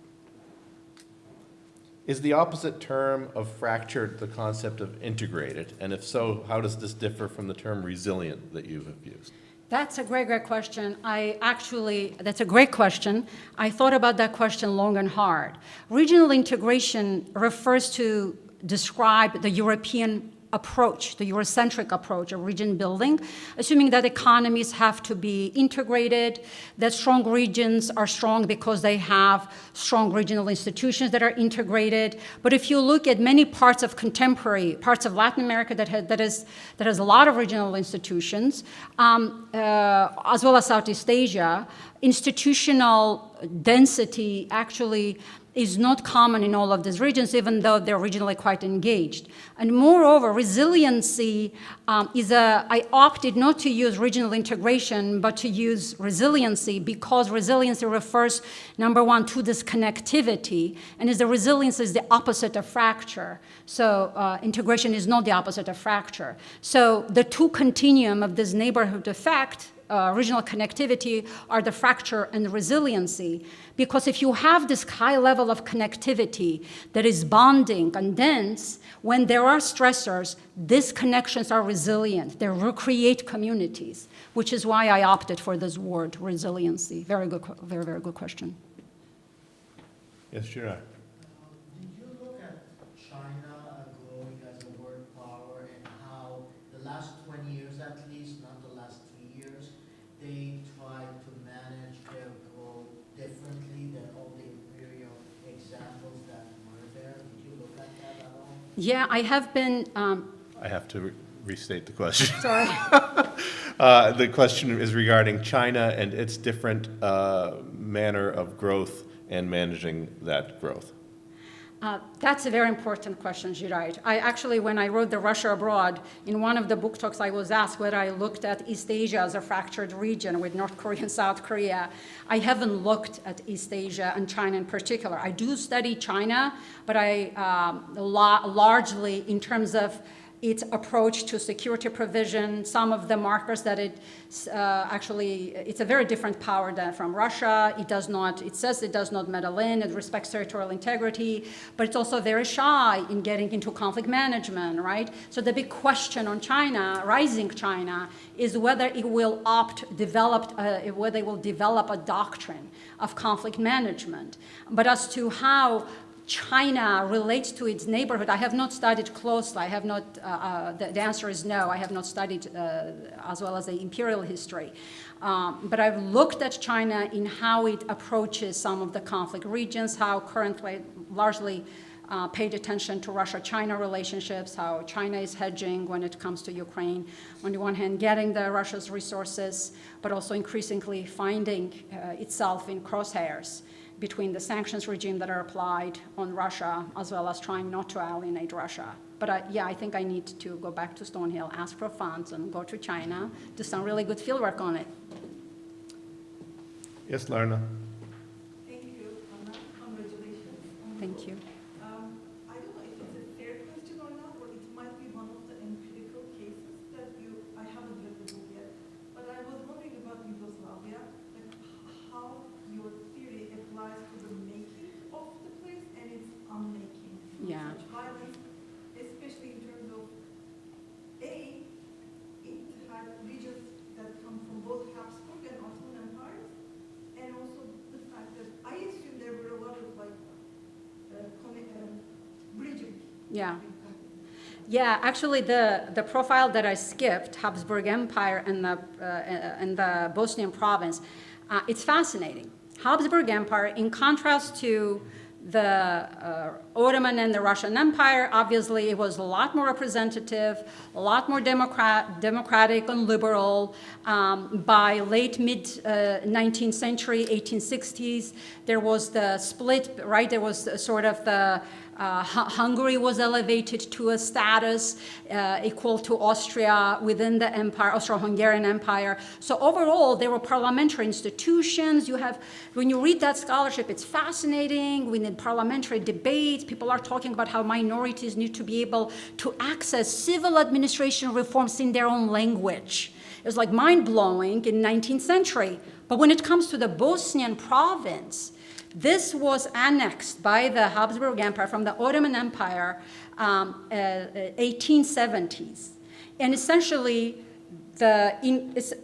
Is the opposite term of fractured the concept of integrated? And if so, how does this differ from the term resilient that you have used? That's a great question. That's a great question. I thought about that question long and hard. Regional integration refers to describe the European approach, the Eurocentric approach of region building, assuming that economies have to be integrated, that strong regions are strong because they have strong regional institutions that are integrated. But if you look at many parts of contemporary, parts of Latin America that has a lot of regional institutions, as well as Southeast Asia, institutional density actually is not common in all of these regions, even though they're regionally quite engaged. And moreover, resiliency I opted not to use regional integration, but to use resiliency, because resiliency refers, number one, to this connectivity, and the resilience is the opposite of fracture. So integration is not the opposite of fracture. So the two continuum of this neighborhood effect, regional connectivity, are the fracture and the resiliency. Because if you have this high level of connectivity that is bonding and dense, when there are stressors, these connections are resilient. They recreate communities, which is why I opted for this word, resiliency. Very good, very, very good question. Yes, Girard. Did you look at China growing as a world power and how the last 20 years at least, not the last 3 years, they tried to manage their growth differently than all the imperial examples that were there? Did you look at that at all? Yeah, I have been, I have to restate the question. sorry. The question is regarding China and its different manner of growth and managing that growth. That's a very important question, Girard. I actually, when I wrote The Russia Abroad, in one of the book talks, I was asked whether I looked at East Asia as a fractured region with North Korea and South Korea. I haven't looked at East Asia and China in particular. I do study China, but largely in terms of its approach to security provision, some of the markers that it's a very different power than from Russia. It says it does not meddle in, it respects territorial integrity, but it's also very shy in getting into conflict management, right? So the big question on China, rising China, is whether it will whether it will develop a doctrine of conflict management. But as to how China relates to its neighborhood, I have not studied closely. I have not, the answer is no. I have not studied as well as the imperial history. But I've looked at China in how it approaches some of the conflict regions, how currently largely paid attention to Russia-China relationships, how China is hedging when it comes to Ukraine. On the one hand, getting Russia's resources, but also increasingly finding itself in crosshairs between the sanctions regime that are applied on Russia, as well as trying not to alienate Russia. But I think I need to go back to Stonehill, ask for funds, and go to China, do some really good fieldwork on it. Yes, Larna. Thank you, Anna. Congratulations. Thank you. I don't know if it's a fair question or not, or it might be one of the empirical cases that I haven't read the book yet, but I was wondering about Yugoslavia, like how your theory applies to the making of the place and its unmaking. Yeah. Such violence, especially in terms of, it had regions that come from both Habsburg and Ottoman empires, and also the fact that I assume there were a lot of bridging. Yeah. Yeah, actually, the profile that I skipped, Habsburg Empire and the Bosnian province, it's fascinating. Habsburg Empire, in contrast to the Ottoman and the Russian Empire, obviously it was a lot more representative, a lot more democratic and liberal. By late mid-19th century, 1860s, there was the split, right? There was sort of the Hungary was elevated to a status equal to Austria within the empire, Austro-Hungarian Empire. So overall, there were parliamentary institutions. When you read that scholarship, it's fascinating. We need parliamentary debates. People are talking about how minorities need to be able to access civil administration reforms in their own language. It was like mind-blowing in 19th century. But when it comes to the Bosnian province, This was annexed by the Habsburg Empire from the Ottoman Empire 1870s. And essentially,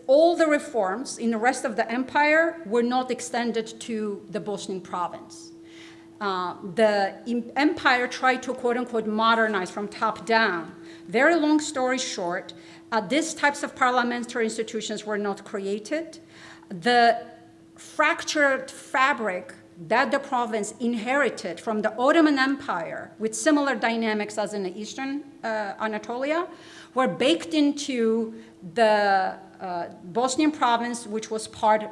all the reforms in the rest of the empire were not extended to the Bosnian province. The empire tried to, quote unquote, modernize from top down. Very long story short, these types of parliamentary institutions were not created. The fractured fabric that the province inherited from the Ottoman Empire, with similar dynamics as in the Eastern Anatolia, were baked into the Bosnian province, which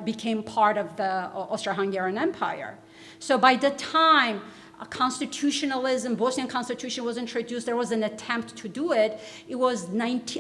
became part of the Austro-Hungarian Empire. So by the time constitutionalism, Bosnian constitution was introduced, there was an attempt to do it. It was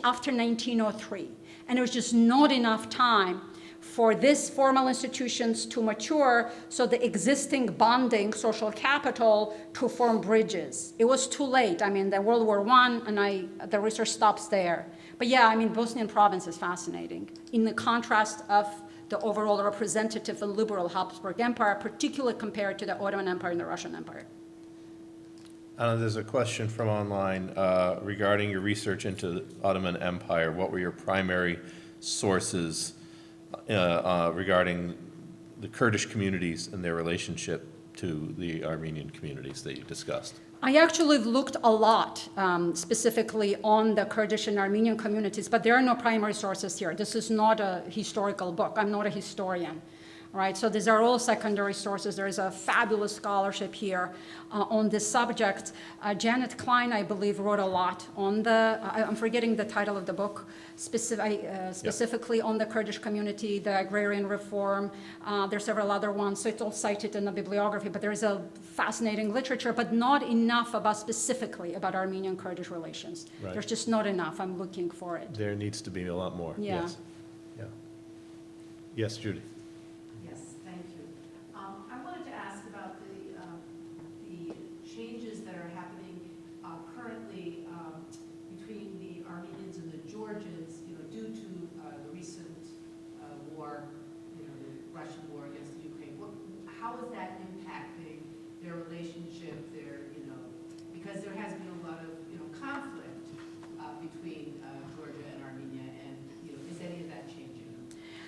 after 1903. And there was just not enough time for these formal institutions to mature, so the existing bonding social capital to form bridges. It was too late. I mean, the World War I, and the research stops there. But yeah, I mean, Bosnian province is fascinating in the contrast of the overall representative and liberal Habsburg Empire, particularly compared to the Ottoman Empire and the Russian Empire. There's a question from online regarding your research into the Ottoman Empire. What were your primary sources regarding the Kurdish communities and their relationship to the Armenian communities that you discussed? I actually looked a lot specifically on the Kurdish and Armenian communities, but there are no primary sources here. This is not a historical book. I'm not a historian, right? So these are all secondary sources. There is a fabulous scholarship here on this subject. Janet Klein, I believe, wrote a lot on I'm forgetting the title of the book, specifically on the Kurdish community, the agrarian reform. There are several other ones, so it's all cited in the bibliography, but there is a fascinating literature, but not enough specifically about Armenian-Kurdish relations. Right. There's just not enough. I'm looking for it. There needs to be a lot more. Yeah. Yes. Yeah. Yes, Judy. Yes, thank you. I wanted to ask about the changes that are happening currently between the Armenians and the Georgians, due to the recent war, the Russian war against the Ukraine. How is that impacting their relationship? Because there has been a lot of conflict between Georgia and Armenia, and is any of that changing?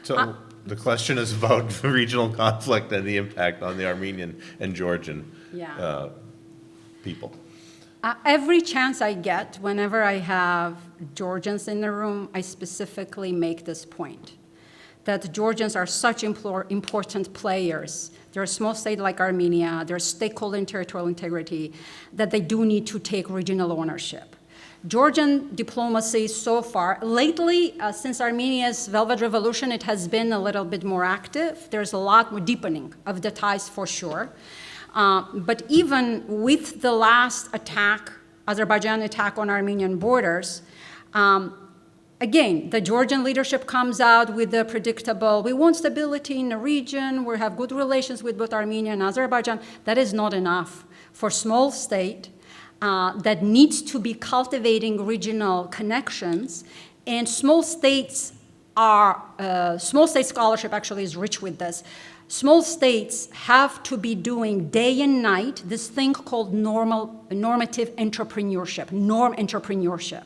So the question is about regional conflict and the impact on the Armenian and Georgian people. Every chance I get, whenever I have Georgians in the room, I specifically make this point, that Georgians are such important players. They're a small state like Armenia, they're stakeholder in territorial integrity, that they do need to take regional ownership. Georgian diplomacy so far, lately, since Armenia's Velvet Revolution, it has been a little bit more active. There's a lot more deepening of the ties for sure. But even with the last attack, Azerbaijan attack on Armenian borders, again, the Georgian leadership comes out with the predictable, we want stability in the region, we have good relations with both Armenia and Azerbaijan. That is not enough for a small state that needs to be cultivating regional connections. And small states scholarship actually is rich with this. Small states have to be doing day and night this thing called normative entrepreneurship, norm entrepreneurship.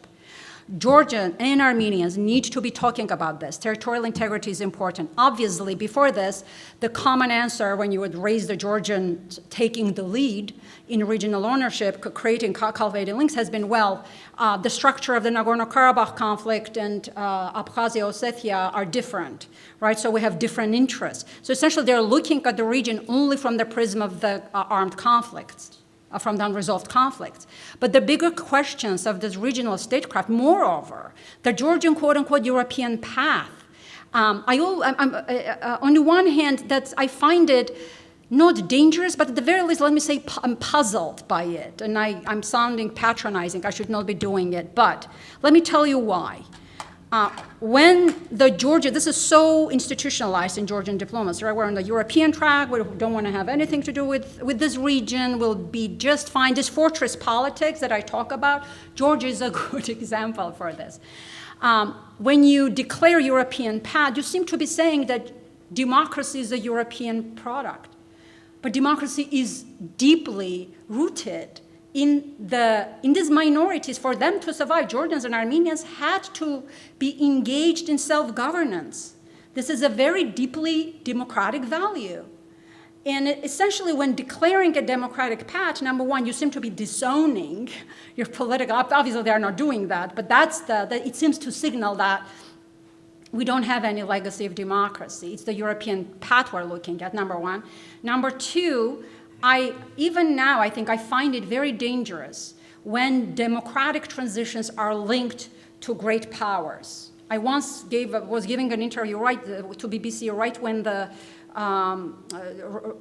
Georgians and Armenians need to be talking about this. Territorial integrity is important. Obviously, before this, the common answer when you would raise the Georgians taking the lead in regional ownership, creating, cultivating links, has been, the structure of the Nagorno-Karabakh conflict and Abkhazia, Ossetia are different, right? So we have different interests. So essentially, they're looking at the region only from the prism of the armed conflicts. From the unresolved conflicts. But the bigger questions of this regional statecraft, moreover, the Georgian quote-unquote European path, on the one hand, I find it not dangerous, but at the very least, let me say, I'm puzzled by it. And I'm sounding patronizing, I should not be doing it, but let me tell you why. When this is so institutionalized in Georgian diplomacy, right? We're on the European track, we don't want to have anything to do with this region, we'll be just fine. This fortress politics that I talk about, Georgia is a good example for this. When you declare European path, you seem to be saying that democracy is a European product. but democracy is deeply rooted in these minorities. For them to survive, Georgians and Armenians had to be engaged in self-governance. This is a very deeply democratic value. And essentially, when declaring a democratic path, number one, you seem to be disowning your political, obviously they are not doing that, but it seems to signal that we don't have any legacy of democracy. It's the European path we're looking at, number one. Number two, even now, I think I find it very dangerous when democratic transitions are linked to great powers. I once was giving an interview to BBC right when the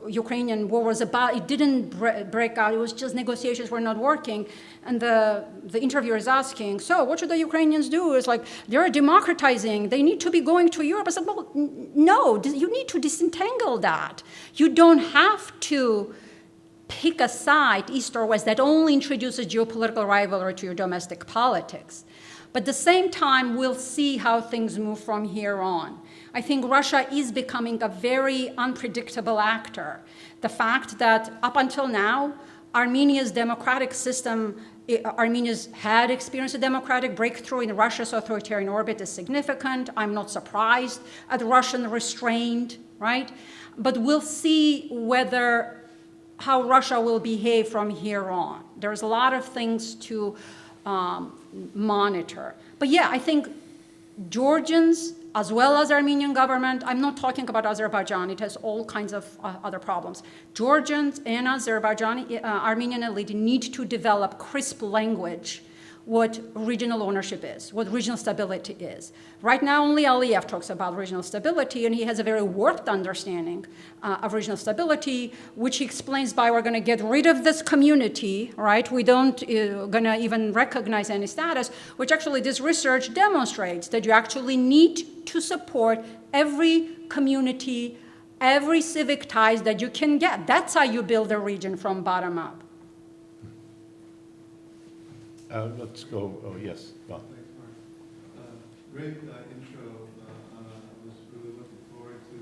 Ukrainian war was about, it didn't break out, it was just negotiations were not working. And the interviewer is asking, so what should the Ukrainians do? It's like, they're democratizing, they need to be going to Europe. I said, well, no, you need to disentangle that. You don't have to pick a side, east or west, that only introduces geopolitical rivalry to your domestic politics. But at the same time, we'll see how things move from here on. I think Russia is becoming a very unpredictable actor. The fact that up until now, Armenia's democratic system, Armenia's had experienced a democratic breakthrough in Russia's authoritarian orbit is significant. I'm not surprised at Russian restraint, right? But we'll see how Russia will behave from here on. There's a lot of things to monitor. But yeah, I think Georgians, as well as Armenian government, I'm not talking about Azerbaijan, it has all kinds of other problems. Georgians and Armenian elite need to develop crisp language what regional ownership is, what regional stability is. Right now, only Aliyev talks about regional stability, and he has a very warped understanding of regional stability, which he explains by we're going to get rid of this community, right? We don't going to even recognize any status, which actually this research demonstrates that you actually need to support every community, every civic ties that you can get. That's how you build a region from bottom up. Let's go, oh, yes, Bob. Thanks, Mark. Great intro. I was really looking forward to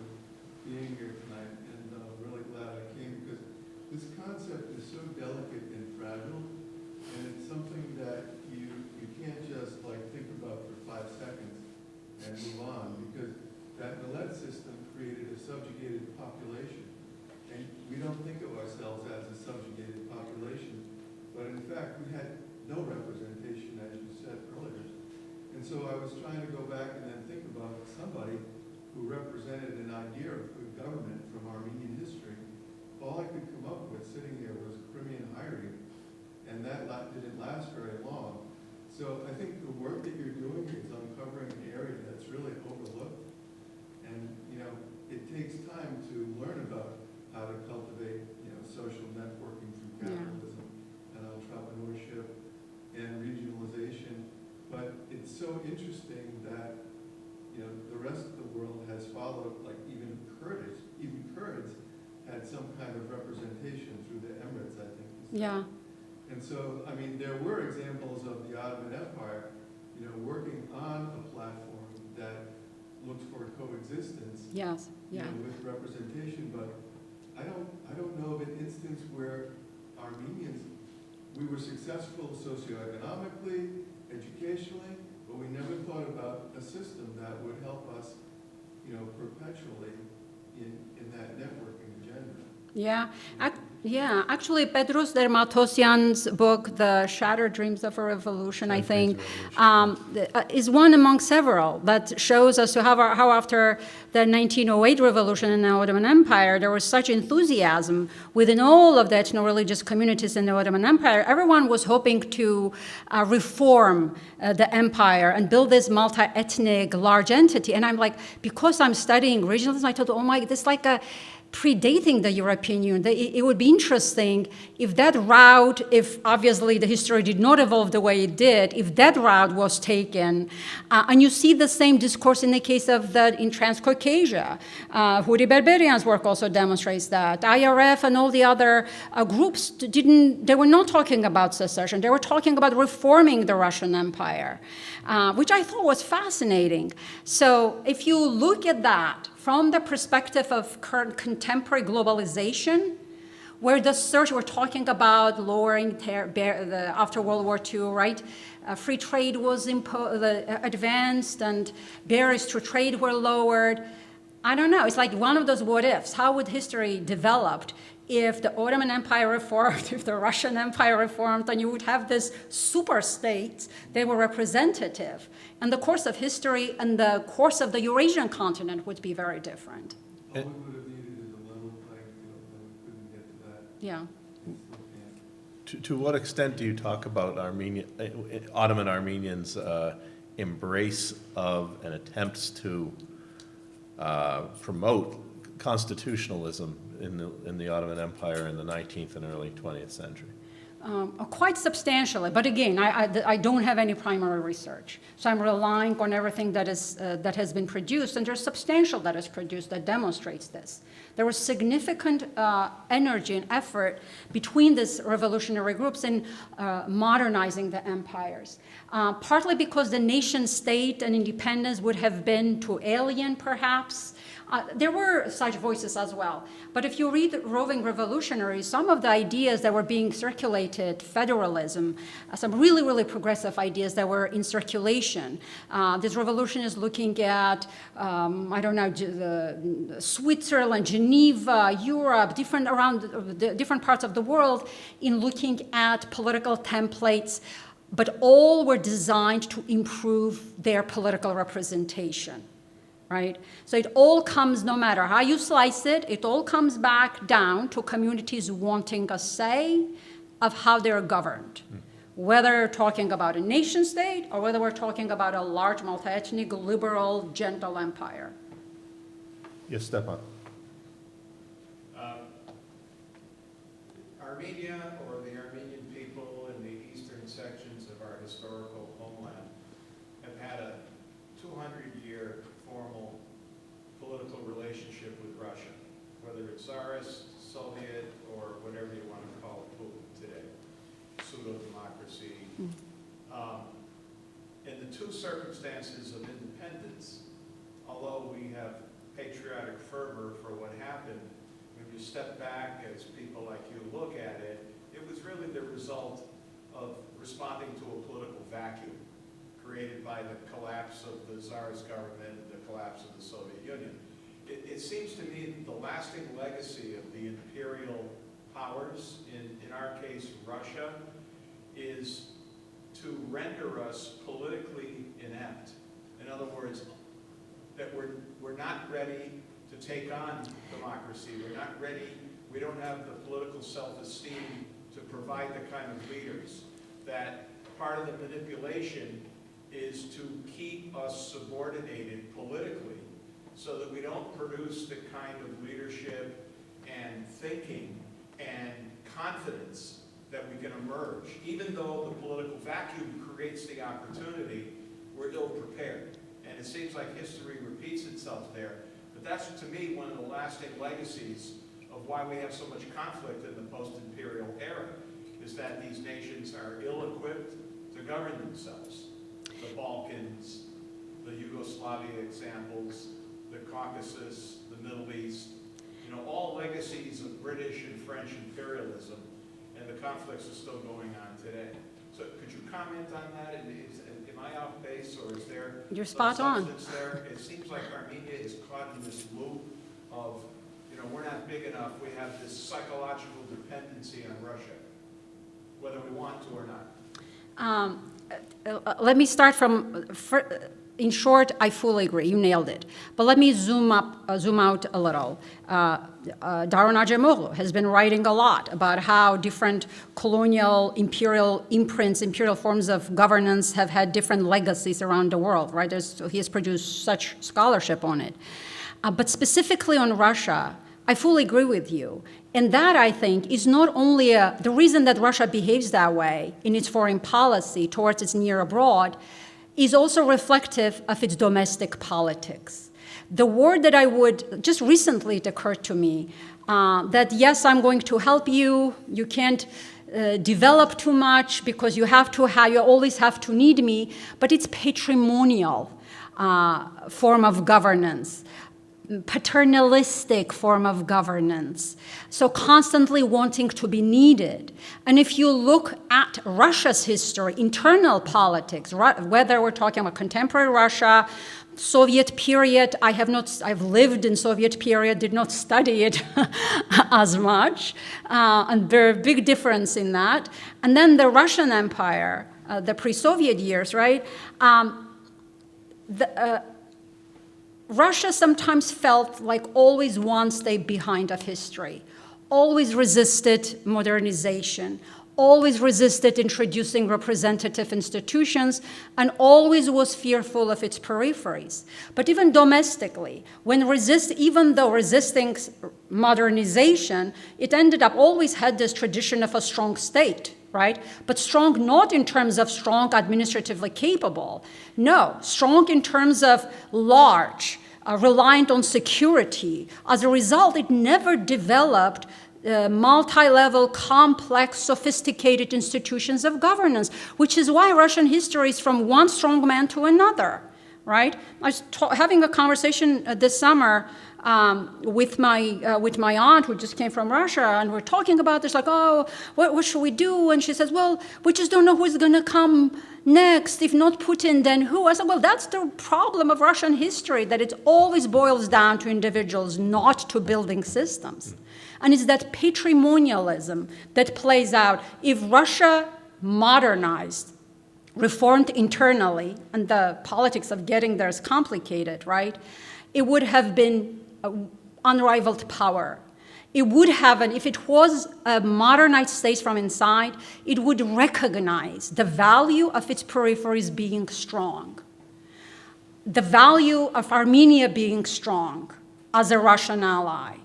being here tonight, and really glad I came because this concept is so delicate and fragile, and it's something that you can't just like think about for 5 seconds and move on, because that Millet system created a subjugated population, and we don't think of ourselves as a subjugated population, but in fact we had no representation, as you said earlier. And so I was trying to go back and then think about somebody who represented an idea of good government from Armenian history. All I could come up with sitting here was Crimean hiring, and that didn't last very long. So I think the work that you're doing is uncovering an area that's really overlooked. And, it takes time to learn about how to cultivate, social networking through capitalism and entrepreneurship and regionalization, but it's so interesting that the rest of the world has followed. Like even Kurds had some kind of representation through the Emirates, I think. Yeah. And so, I mean, there were examples of the Ottoman Empire, working on a platform that looked for coexistence. Yes. Yeah. With representation, but I don't know of an instance where Armenians. We were successful socioeconomically, educationally, but we never thought about a system that would help us, perpetually in that networking agenda. Yeah. Actually, Pedros Dermatosyan's book, The Shattered Dreams of a Revolution, I think, is one among several that shows us how after the 1908 revolution in the Ottoman Empire, there was such enthusiasm within all of the ethno-religious communities in the Ottoman Empire. Everyone was hoping to reform the empire and build this multi-ethnic large entity. And I'm like, because I'm studying regionalism, I thought, oh my, this is like a predating the European Union. It would be interesting if that route, if obviously the history did not evolve the way it did, if that route was taken. And you see the same discourse in the case of in Transcaucasia. Huri Berberian's work also demonstrates that. IRF and all the other groups they were not talking about secession. They were talking about reforming the Russian Empire, which I thought was fascinating. So if you look at that from the perspective of current contemporary globalization, where the search, we're talking about lowering after World War II, right? Free trade was advanced and barriers to trade were lowered. I don't know, it's like one of those what ifs. How would history developed if the Ottoman Empire reformed, if the Russian Empire reformed, and you would have this super states that were representative? And the course of history and the course of the Eurasian continent would be very different. All we would have needed is a level playing field, and we couldn't get to that. Yeah. We still can't. To what extent do you talk about Ottoman Armenians' embrace of and attempts to promote constitutionalism in the Ottoman Empire in the 19th and early 20th century? Quite substantially, but again, I don't have any primary research, so I'm relying on everything that has been produced, and there's substantial that is produced that demonstrates this. There was significant energy and effort between these revolutionary groups in modernizing the empires, partly because the nation state and independence would have been too alien, perhaps. There were such voices as well. But if you read the Roving Revolutionaries, some of the ideas that were being circulated, federalism, some really, really progressive ideas that were in circulation. This revolution is looking at, I don't know, Switzerland, Geneva, Europe, different parts of the world in looking at political templates, but all were designed to improve their political representation. Right? So it all comes, no matter how you slice it, it all comes back down to communities wanting a say of how they're governed. Whether we're talking about a nation state or whether we're talking about a large multi-ethnic, liberal, gentle empire. Yes, Stepan. Armenia, or the Armenian people in the eastern sections of our historical homeland, have had a 200-year formal political relationship with Russia, whether it's Tsarist, Soviet, or whatever you want to call it today, pseudo-democracy. In the two circumstances of independence, although we have patriotic fervor for what happened, when you step back as people like you look at it, it was really the result of responding to a political vacuum created by the collapse of the Tsarist government, the collapse of the Soviet Union. It seems to me that the lasting legacy of the imperial powers, in our case Russia, is to render us politically inept. In other words, that we're not ready to take on democracy. We're not ready, we don't have the political self-esteem to provide the kind of leaders. That part of the manipulation is to keep us subordinated politically so that we don't produce the kind of leadership and thinking and confidence that we can emerge. Even though the political vacuum creates the opportunity, we're ill prepared. And it seems like history repeats itself there. But that's, to me, one of the lasting legacies of why we have so much conflict in the post-imperial era, is that these nations are ill-equipped to govern themselves. The Balkans, the Yugoslavia examples, the Caucasus, the Middle East, all legacies of British and French imperialism, and the conflicts are still going on today. So could you comment on that? Am I off base, or is there You're some spot on. substance there? It seems like Armenia is caught in this loop of, we're not big enough, we have this psychological dependency on Russia, whether we want to or not. Let me start from, in short, I fully agree, you nailed it. But let me zoom out a little. Daron Acemoglu has been writing a lot about how different colonial imperial imprints, imperial forms of governance have had different legacies around the world, right? He has produced such scholarship on it. But specifically on Russia, I fully agree with you. And that, I think, is not only the reason that Russia behaves that way in its foreign policy towards its near abroad, is also reflective of its domestic politics. The word that I would, just recently it occurred to me, that yes, I'm going to help you, you can't develop too much because you always have to need me, but it's patrimonial form of governance. paternalistic form of governance, so constantly wanting to be needed. And if you look at Russia's history, internal politics, whether we're talking about contemporary Russia, Soviet period, I've lived in Soviet period, did not study it as much, and there's a big difference in that. And then the Russian Empire, the pre-Soviet years, right? Russia sometimes felt like always one step behind of history, always resisted modernization, always resisted introducing representative institutions, and always was fearful of its peripheries. But even domestically, even though resisting modernization, it ended up always had this tradition of a strong state, right? But strong not in terms of strong administratively capable, no, strong in terms of large, reliant on security. As a result, it never developed multi-level, complex, sophisticated institutions of governance, which is why Russian history is from one strong man to another, right? I was having a conversation this summer with my aunt who just came from Russia, and we're talking about this, like, oh, what should we do? And she says, well, we just don't know who's going to come next. If not Putin, then who? I said, well, that's the problem of Russian history, that it always boils down to individuals, not to building systems. And it's that patrimonialism that plays out. If Russia modernized, reformed internally, and the politics of getting there is complicated, right? It would have been unrivaled power. It would have, and if it was a modernized state from inside, it would recognize the value of its peripheries being strong, the value of Armenia being strong as a Russian ally.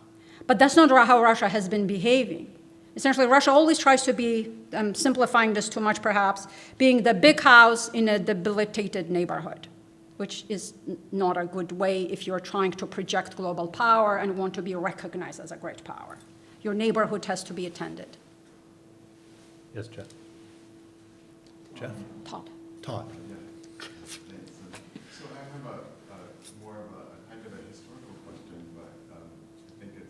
But that's not how Russia has been behaving. Essentially, Russia always tries to be, I'm simplifying this too much perhaps, being the big house in a debilitated neighborhood, which is not a good way if you're trying to project global power and want to be recognized as a great power. Your neighborhood has to be attended. Yes, Jeff. Jeff? Todd. Todd. So I have more of a kind of a historical question, but I think it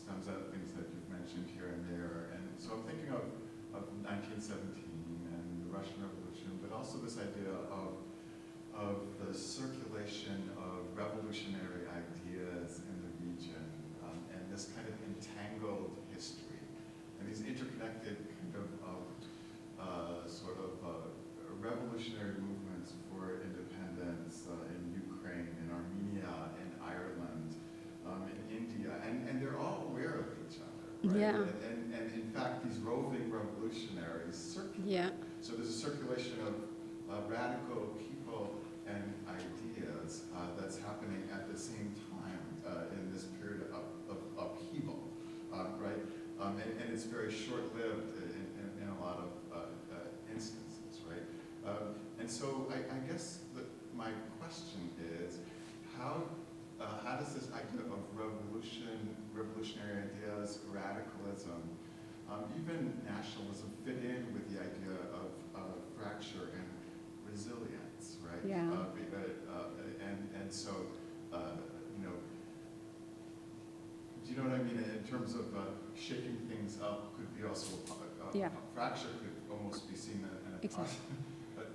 sums up things that you've mentioned here and there. And so I'm thinking of 1917 and the Russian Revolution, but also this idea of the circulation of revolutionary ideas in the region, and this kind of entangled history, and these interconnected kind of revolutionary movements for independence in Ukraine, in Armenia, in Ireland, in India, and they're all aware of each other, right? Yeah. And in fact, these roving revolutionaries circulate. Yeah. So there's a circulation of radical people and ideas that's happening at the same time in this period of upheaval, right? And it's very short-lived in a lot of instances, right? And so I guess my question is, how does this idea of revolutionary ideas, radicalism, even nationalism fit in with the idea of fracture and resilience, right? Yeah. And so, do you know what I mean? In terms of shaking things up, could be also Yeah. fracture could almost be seen in a Exactly. positive, but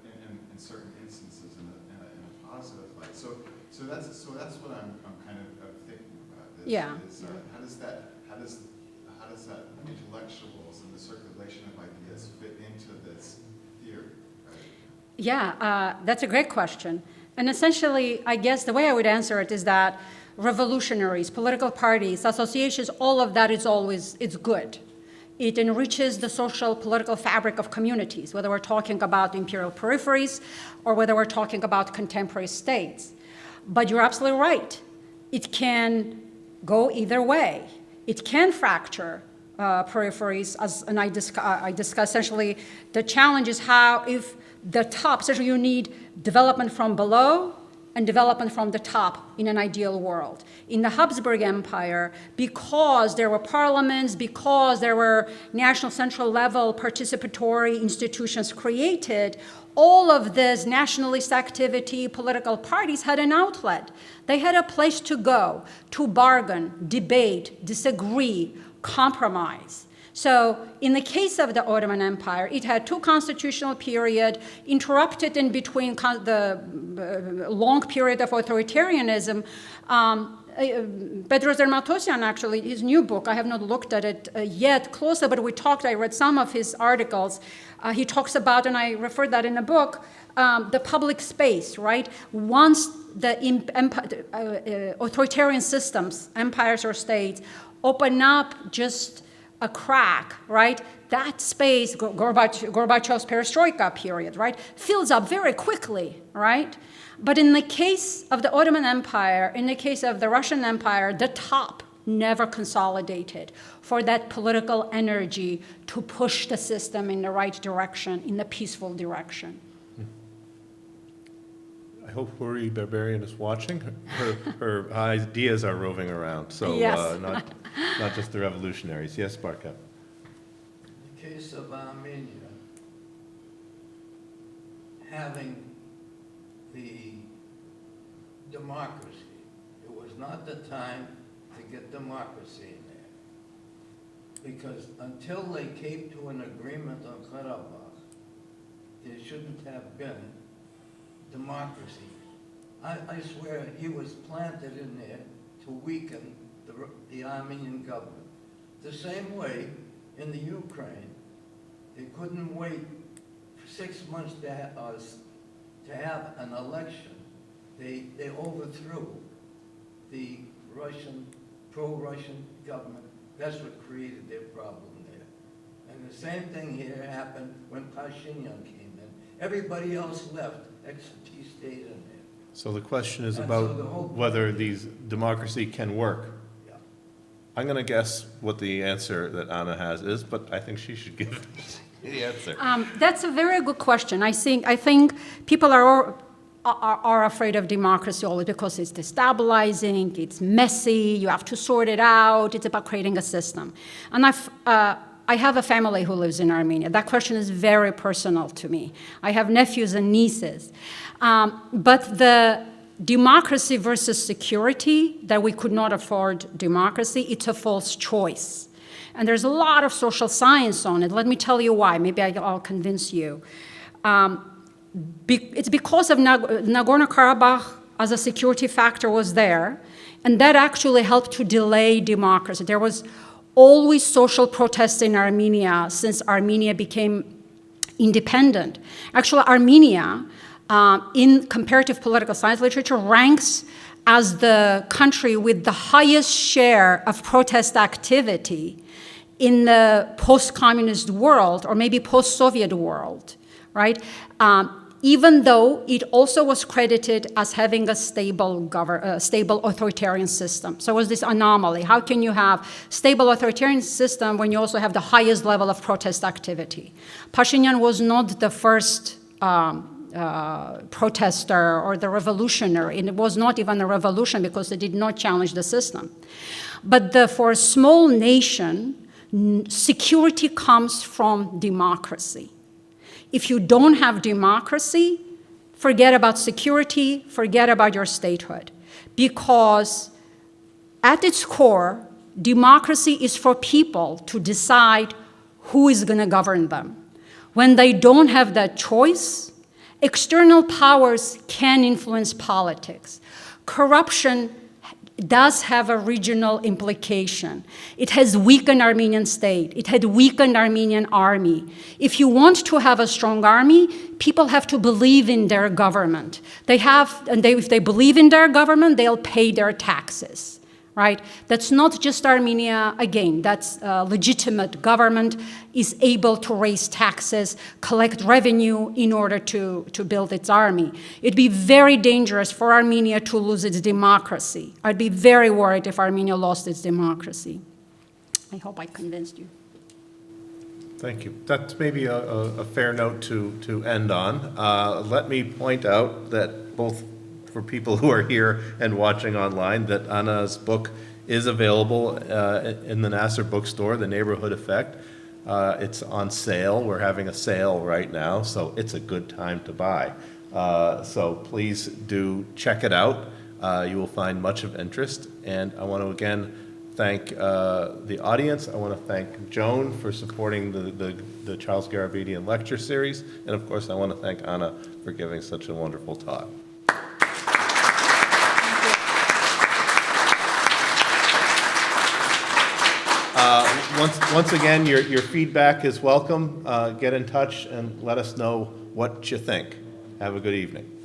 in certain instances in a positive light. So that's what I'm kind of thinking about. How does that intellectuals and the circulation of ideas fit into this theory, right? Yeah, that's a great question. And essentially, I guess the way I would answer it is that revolutionaries, political parties, associations, all of that it's good. It enriches the social political fabric of communities, whether we're talking about imperial peripheries or whether we're talking about contemporary states. But you're absolutely right. It can go either way. It can fracture peripheries, and I discuss essentially the challenge is how if the top, essentially you need development from below and development from the top in an ideal world. In the Habsburg Empire, because there were parliaments, because there were national central level participatory institutions created, all of this nationalist activity, political parties had an outlet. They had a place to go, to bargain, debate, disagree, compromise. So in the case of the Ottoman Empire, it had two constitutional periods, interrupted in between the long period of authoritarianism. Bedros Dermatosian, actually, his new book, I have not looked at it yet closely, but I read some of his articles. He talks about, and I refer that in the book, the public space, right? Once the authoritarian systems, empires or states, open up just a crack, right? That space, Gorbachev's perestroika period, right, fills up very quickly, right? But in the case of the Ottoman Empire, in the case of the Russian Empire, the top never consolidated for that political energy to push the system in the right direction, in the peaceful direction. I hope Huri Barbarian is watching. Her ideas are roving around, so Yes. not just the revolutionaries. Yes, Barka. In the case of Armenia, having the democracy, it was not the time to get democracy in there. Because until they came to an agreement on Karabakh, there shouldn't have been democracy. I swear he was planted in there to weaken the Armenian government. The same way in the Ukraine, they couldn't wait for 6 months to have an election. They overthrew the pro-Russian government. That's what created their problem there. And the same thing here happened when Pashinyan came in. Everybody else left, except he stayed in there. So the question is And about so the whole- whether these democracy can work. Yeah. I'm going to guess what the answer that Anna has is, but I think she should give the answer. That's a very good question. I think people are afraid of democracy only because it's destabilizing, it's messy, you have to sort it out, it's about creating a system. And I have a family who lives in Armenia. That question is very personal to me. I have nephews and nieces. But the democracy versus security, that we could not afford democracy, it's a false choice. And there's a lot of social science on it. Let me tell you why. Maybe I'll convince you. It's because of Nagorno-Karabakh as a security factor was there, and that actually helped to delay democracy. There was always social protest in Armenia since Armenia became independent. Actually, Armenia, in comparative political science literature, ranks as the country with the highest share of protest activity in the post-communist world, or maybe post-Soviet world, right? Even though it also was credited as having a stable authoritarian system. So it was this anomaly. How can you have stable authoritarian system when you also have the highest level of protest activity? Pashinyan was not the first protester or the revolutionary, and it was not even a revolution because they did not challenge the system. But for a small nation, security comes from democracy. If you don't have democracy, forget about security, forget about your statehood. Because at its core, democracy is for people to decide who is going to govern them. When they don't have that choice, external powers can influence politics. Corruption does have a regional implication. It has weakened Armenian state. It had weakened Armenian army. If you want to have a strong army, people have to believe in their government. If they believe in their government, they'll pay their taxes, right? That's not just Armenia. Again, that's a legitimate government is able to raise taxes, collect revenue in order to build its army. It'd be very dangerous for Armenia to lose its democracy. I'd be very worried if Armenia lost its democracy. I hope I convinced you. Thank you. That's maybe a fair note to end on. Let me point out that both for people who are here and watching online that Anna's book is available in the Nasser bookstore, The Neighborhood Effect. It's on sale. We're having a sale right now, so it's a good time to buy. So please do check it out. You will find much of interest. And I want to again thank the audience. I want to thank Joan for supporting the Charles Garabedian Lecture Series. And of course, I want to thank Anna for giving such a wonderful talk. Once again, your feedback is welcome. Get in touch and let us know what you think. Have a good evening.